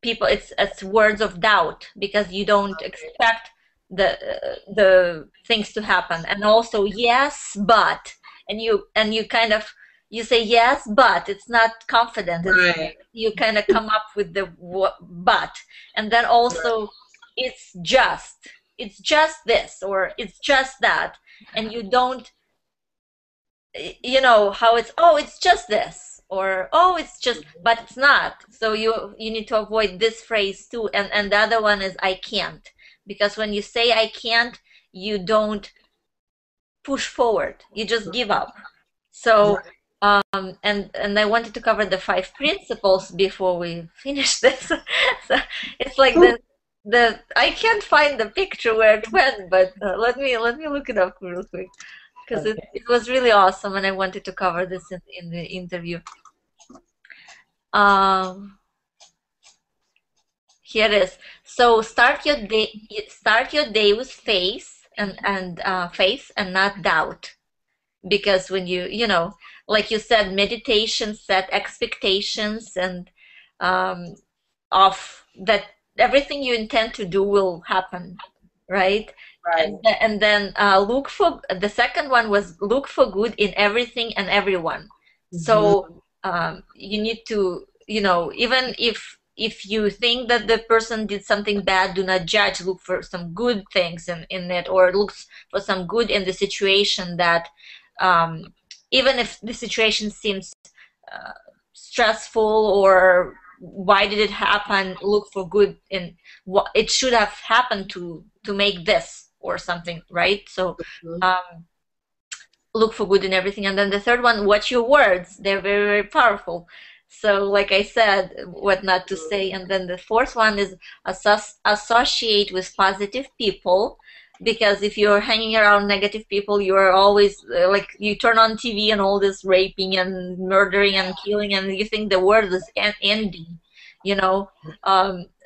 Speaker 1: people, it's words of doubt, because you don't expect the things to happen. And also yes, but, and you kind of, you say yes, but it's not confident.
Speaker 2: Right.
Speaker 1: You kind of come up with the but, and then also it's just this, or it's just that, and you don't, how it's, oh, it's just this, or oh, it's just, but it's not. So you need to avoid this phrase too. And the other one is I can't, because when you say I can't, you don't push forward. You just give up. So,
Speaker 2: Right.
Speaker 1: and I wanted to cover the 5 principles before we finish this. So it's like the I can't find the picture where it went, but let me look it up real quick because it,
Speaker 2: Okay.
Speaker 1: it was really awesome, and I wanted to cover this in the interview. Um, Here it is. So start your day with faith and not doubt. Because when you know, like you said, meditation set expectations and um, of that everything you intend to do will happen, right?
Speaker 2: Right.
Speaker 1: And then look for the second one was look for good in everything and everyone. So
Speaker 2: Hmm.
Speaker 1: you need to, you know, even if you think that the person did something bad, do not judge. Look for some good things in it, or look for some good in the situation that um, even if the situation seems uh, stressful or why did it happen, look for good in what it should have happened to make this or something, right? So um, look for good in everything. And then the third one, watch your words. They're very, very powerful. So, like I said, what not to say. And then the fourth one is associate with positive people. Because if you're hanging around negative people, you're always like you turn on TV and all this raping and murdering and killing, and you think the world is ending, you know.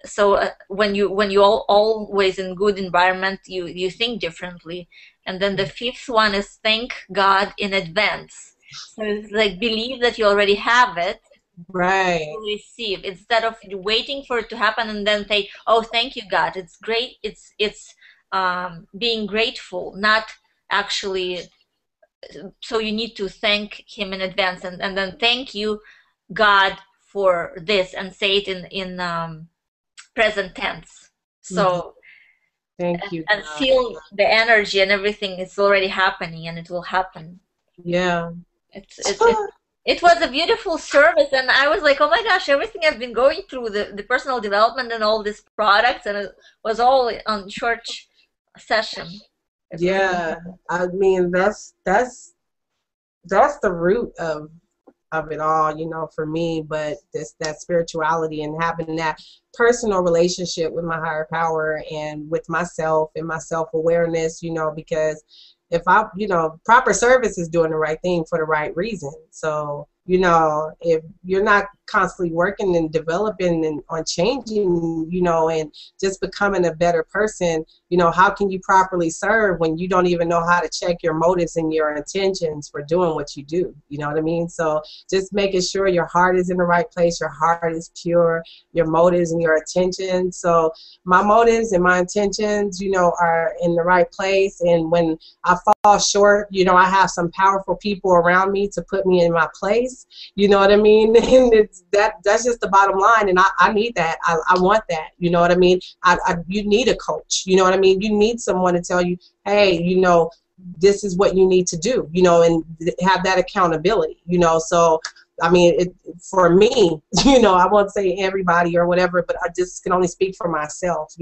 Speaker 1: So when you always in good environment, you think differently. And then the fifth one is thank God in advance. So it's like believe that you already have it,
Speaker 2: Right.
Speaker 1: you receive instead of waiting for it to happen and then say, "Oh, thank you, God. It's great." It's being grateful, not actually. So you need to thank Him in advance and then thank you, God, for this and say it in present tense.
Speaker 2: Hmm.
Speaker 1: So
Speaker 2: Thank you,
Speaker 1: and
Speaker 2: God.
Speaker 1: feel the energy and everything is already happening and it will happen.
Speaker 2: Yeah.
Speaker 1: It's it was a beautiful service and I was like, oh my gosh, everything I've been going through, the personal development and all these products, and it was all on short session. It was
Speaker 2: Yeah. I mean, that's the root of it all, for me. But this that spirituality and having that personal relationship with my higher power and with myself and my self-awareness, because if proper service is doing the right thing for the right reason. So, if you're not constantly working and developing and on changing, and just becoming a better person, how can you properly serve when you don't even know how to check your motives and your intentions for doing what you do? You know what I mean? So just making sure your heart is in the right place, your heart is pure, your motives and your intentions. So my motives and my intentions, are in the right place. And when I fall short, I have some powerful people around me to put me in my place. You know what I mean? And that's just the bottom line. And I need that. I want that. You know what I mean? You need a coach. You know what I mean? You need someone to tell you, hey, this is what you need to do, and have that accountability, So, I mean, for me, I won't say everybody or whatever, but I just can only speak for myself,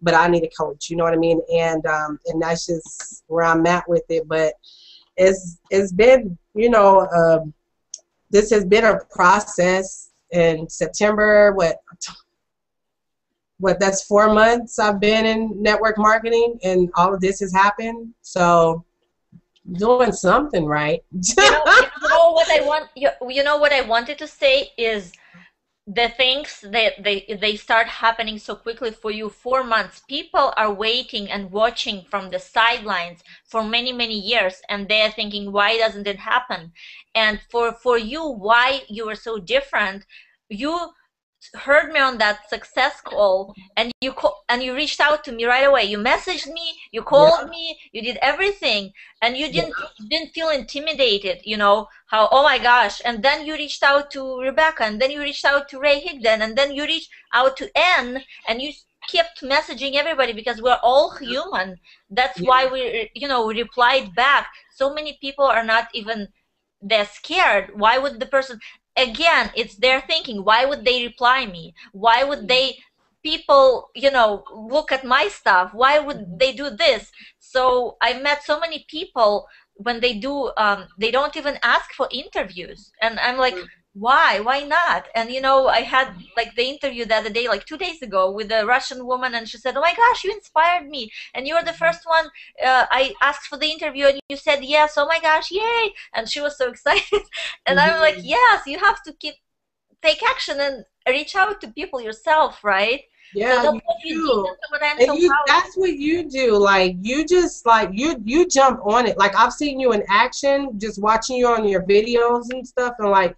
Speaker 2: but I need a coach, you know what I mean? And that's just where I'm at with it. But it's been, this has been a process. In September, that's 4 months I've been in network marketing, and all of this has happened. So doing something right.
Speaker 1: you know what I want you know what I wanted to say is the things that they start happening so quickly for you. 4 months, people are waiting and watching from the sidelines for many many years, and they're thinking, why doesn't it happen? And for you, why you are so different, you heard me on that success call, and you reached out to me right away. You messaged me, you
Speaker 2: Yeah,
Speaker 1: called me, you did everything, and you
Speaker 2: yeah,
Speaker 1: didn't feel intimidated, how, oh my gosh. And then you reached out to Rebecca, and then you reached out to Ray Higdon, and then you reached out to Ann, and you kept messaging everybody because we're all human. That's
Speaker 2: yeah,
Speaker 1: why we replied back. So many people are not even, they're scared. Why would the person, again, it's their thinking, why would they reply me? Why would they, people, look at my stuff? Why would they do this? So I met so many people when they do, they don't even ask for interviews. And I'm like, why not? And you know, I had like the interview the other day, like 2 days ago, with a Russian woman, and she said, oh my gosh, you inspired me, and you're the first one I asked for the interview, and you said yes. Oh my gosh, yay. And she was so excited. And I'm like, yes, you have to take action and reach out to people yourself, right? So
Speaker 2: Yeah,
Speaker 1: that's
Speaker 2: you
Speaker 1: what you did.
Speaker 2: do.
Speaker 1: That's what I'm
Speaker 2: And
Speaker 1: so
Speaker 2: you
Speaker 1: proud of.
Speaker 2: that's what you do. Like you just like you jump on it. Like I've seen you in action, just watching you on your videos and stuff, and like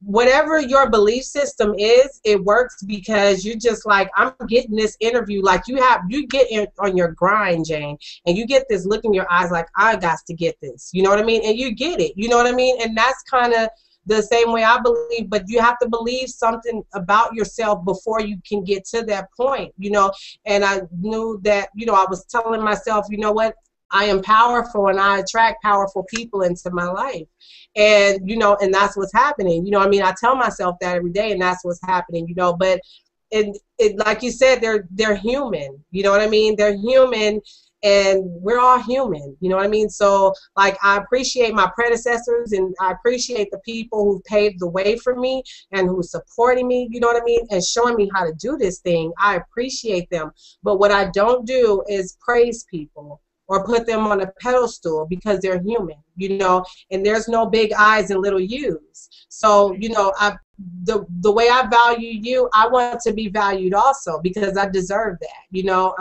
Speaker 2: whatever your belief system is, it works because you just like, I'm getting this interview. Like you get in on your grind, Jane, and you get this look in your eyes like, I got to get this. You know what I mean? And you get it. You know what I mean? And that's kind of the same way I believe, but you have to believe something about yourself before you can get to that point, you know. And I knew that, you know, I was telling myself, you know what, I am powerful and I attract powerful people into my life. And, you know, and that's what's happening. You know, I mean, I tell myself that every day, and that's what's happening, you know. But it like you said, they're human. You know what I mean? They're human, and we're all human. You know what I mean? So, like, I appreciate my predecessors, and I appreciate the people who paved the way for me and who's supporting me. You know what I mean? And showing me how to do this thing. I appreciate them. But what I don't do is praise people or put them on a pedestal because they're human, you know, and there's no big I's and little U's. So, you know, the way I value you, I want to be valued also because I deserve that, you know.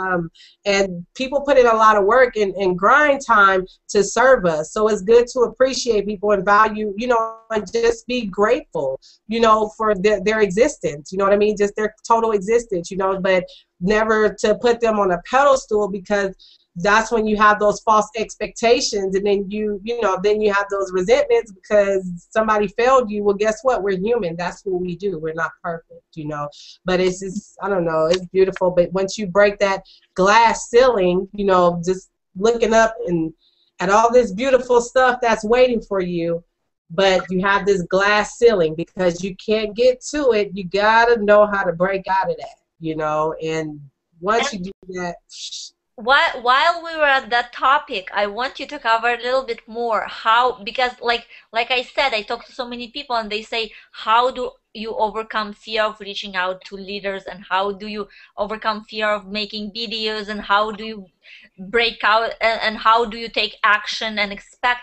Speaker 2: And people put in a lot of work and grind time to serve us. So it's good to appreciate people and value, you know, and just be grateful, you know, for their existence, you know what I mean? Just their total existence, you know, but never to put them on a pedestal because that's when you have those false expectations, and then you know, then you have those resentments because somebody failed you. Well, guess what? We're human. That's what we do. We're not perfect, you know. But it's just, I don't know, it's beautiful. But once you break that glass ceiling, you know, just looking up and at all this beautiful stuff that's waiting for you, but you have this glass ceiling because you can't get to it. You gotta know how to break out of that, you know. And once you
Speaker 1: And
Speaker 2: do that,
Speaker 1: while we were at that topic, I want you to cover a little bit more how, because like I said, I talk to so many people and they say, how do you overcome fear of reaching out to leaders, and how do you overcome fear of making videos, and how do you break out, and how do you take action and expect.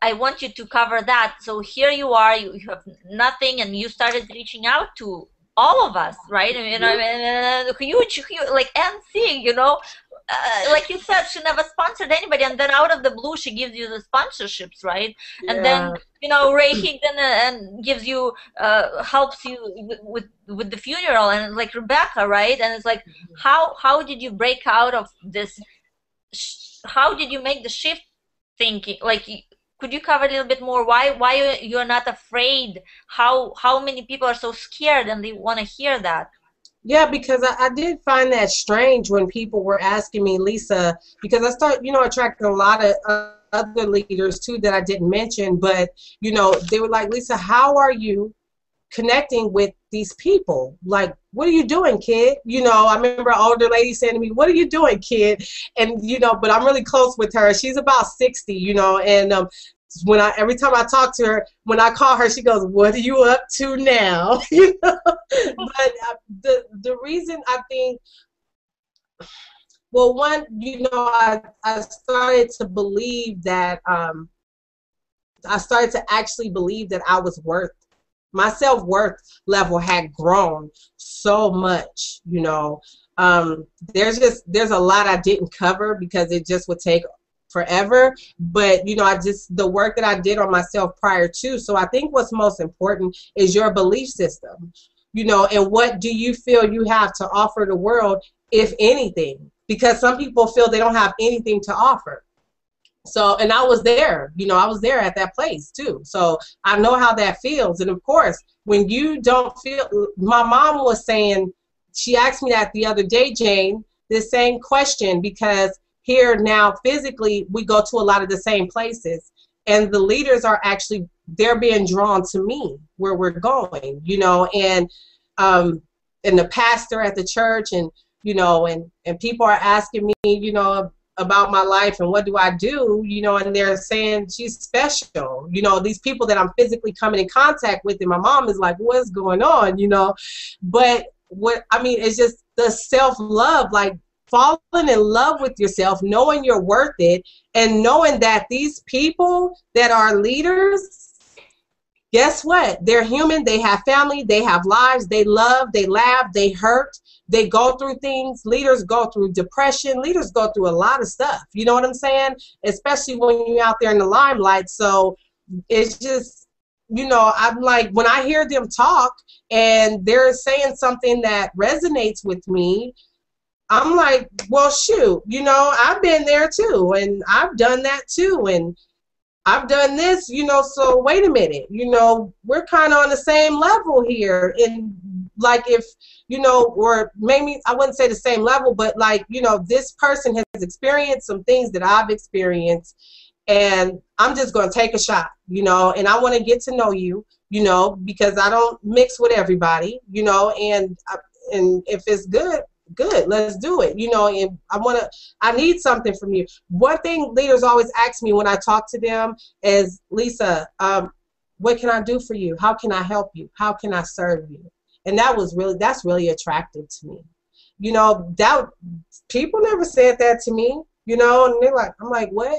Speaker 1: I want you to cover that. So here you are, you have nothing, and you started reaching out to all of us, right? I mean, huge, like Ann Sieg, you know, like you said, she never sponsored anybody, and then out of the blue, she gives you the sponsorships, right? And then,
Speaker 2: yeah.
Speaker 1: you know, Ray Higdon and gives you, helps you with the funeral, and like Rebecca, right? And it's like, how did you break out of this? How did you make the shift thinking? Like, could you cover a little bit more why you're not afraid? How many people are so scared and they want to hear that?
Speaker 2: Yeah, because I did find that strange when people were asking me, Lisa, because I started, you know, attracting a lot of other leaders too that I didn't mention, but, you know, they were like, Lisa, how are you connecting with these people? Like, what are you doing, kid? You know, I remember an older lady saying to me, what are you doing, kid? And, you know, but I'm really close with her. She's about 60, you know, and every time I talk to her, when I call her, she goes, what are you up to now? You know? But the reason I think, well, one, you know, I started to believe that, I started to actually believe that I was my self-worth level had grown so much, you know. There's a lot I didn't cover because it just would take forever, but, you know, the work that I did on myself prior to. So I think what's most important is your belief system, you know, and what do you feel you have to offer the world, if anything, because some people feel they don't have anything to offer. So, and I was there, you know, I was there at that place too. So I know how that feels. And of course, when you don't feel, my mom was saying, she asked me that the other day, Jane, this same question, because here now physically we go to a lot of the same places, and the leaders are actually, they're being drawn to me where we're going, you know, and the pastor at the church, and, you know, and people are asking me, you know, about my life and what do I do, and they're saying she's special. These people that I'm physically coming in contact with, and my mom is like, what's going on? But what I mean is just the self-love, like falling in love with yourself, knowing you're worth it, and knowing that these people that are leaders, guess what? They're human. They have family. They have lives. They love. They laugh. They hurt. They go through things. Leaders go through depression. Leaders go through a lot of stuff. You know what I'm saying? Especially when you're out there in the limelight. So it's just, I'm like, when I hear them talk and they're saying something that resonates with me, I'm like, well, shoot, I've been there too. And I've done that too. And I've done this, so wait a minute, we're kind of on the same level here. And like if, or maybe I wouldn't say the same level, but like, this person has experienced some things that I've experienced, and I'm just going to take a shot, and I want to get to know you, because I don't mix with everybody, and if it's good, let's do it, and I need something from you. One thing leaders always ask me when I talk to them is, Lisa, what can I do for you? How can I help you? How can I serve you? And that's really attractive to me. That people never said that to me, and they're like, I'm like, what?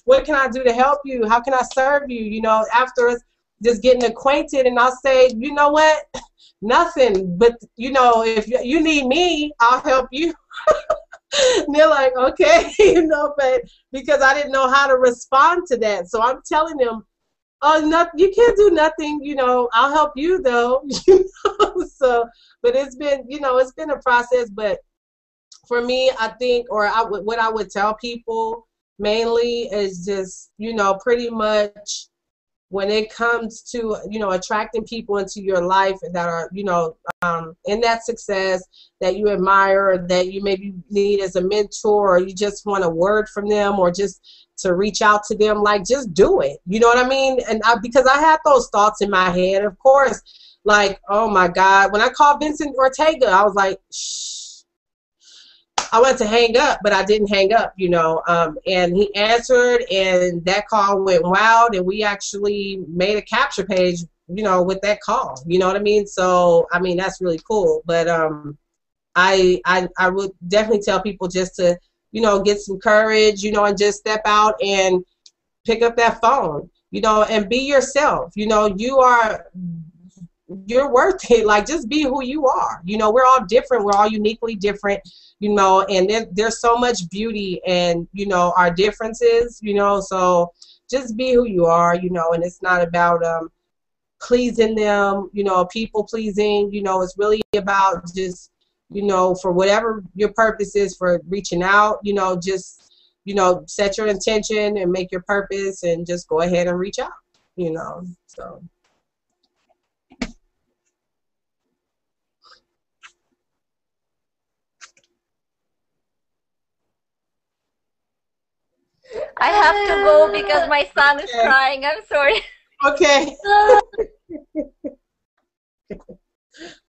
Speaker 2: What can I do to help you? How can I serve you? After us just getting acquainted, and I'll say, you know what? Nothing, but if you need me, I'll help you. And they're like, okay, but because I didn't know how to respond to that, so I'm telling them, oh, no, you can't do nothing, I'll help you though. So, but it's been a process. But for me, I think, or what I would tell people mainly is just, pretty much, when it comes to, attracting people into your life that are, in that success that you admire, or that you maybe need as a mentor, or you just want a word from them, or just to reach out to them, like, just do it. You know what I mean? And because I had those thoughts in my head, of course, like, oh my God, when I called Vincent Ortega, I was like, shh. I went to hang up, but I didn't hang up, and he answered, and that call went wild, and we actually made a capture page, with that call, you know what I mean? So, I mean, that's really cool. But I would definitely tell people just to, get some courage, and just step out and pick up that phone, and be yourself. You're worth it. Like, just be who you are. We're all different. We're all uniquely different, and there's so much beauty in, our differences, so just be who you are, and it's not about pleasing them, people pleasing, it's really about just, for whatever your purpose is for reaching out, just, set your intention and make your purpose and just go ahead and reach out, so.
Speaker 1: I have to go because my son is
Speaker 2: Okay.
Speaker 1: crying. I'm sorry.
Speaker 2: Okay.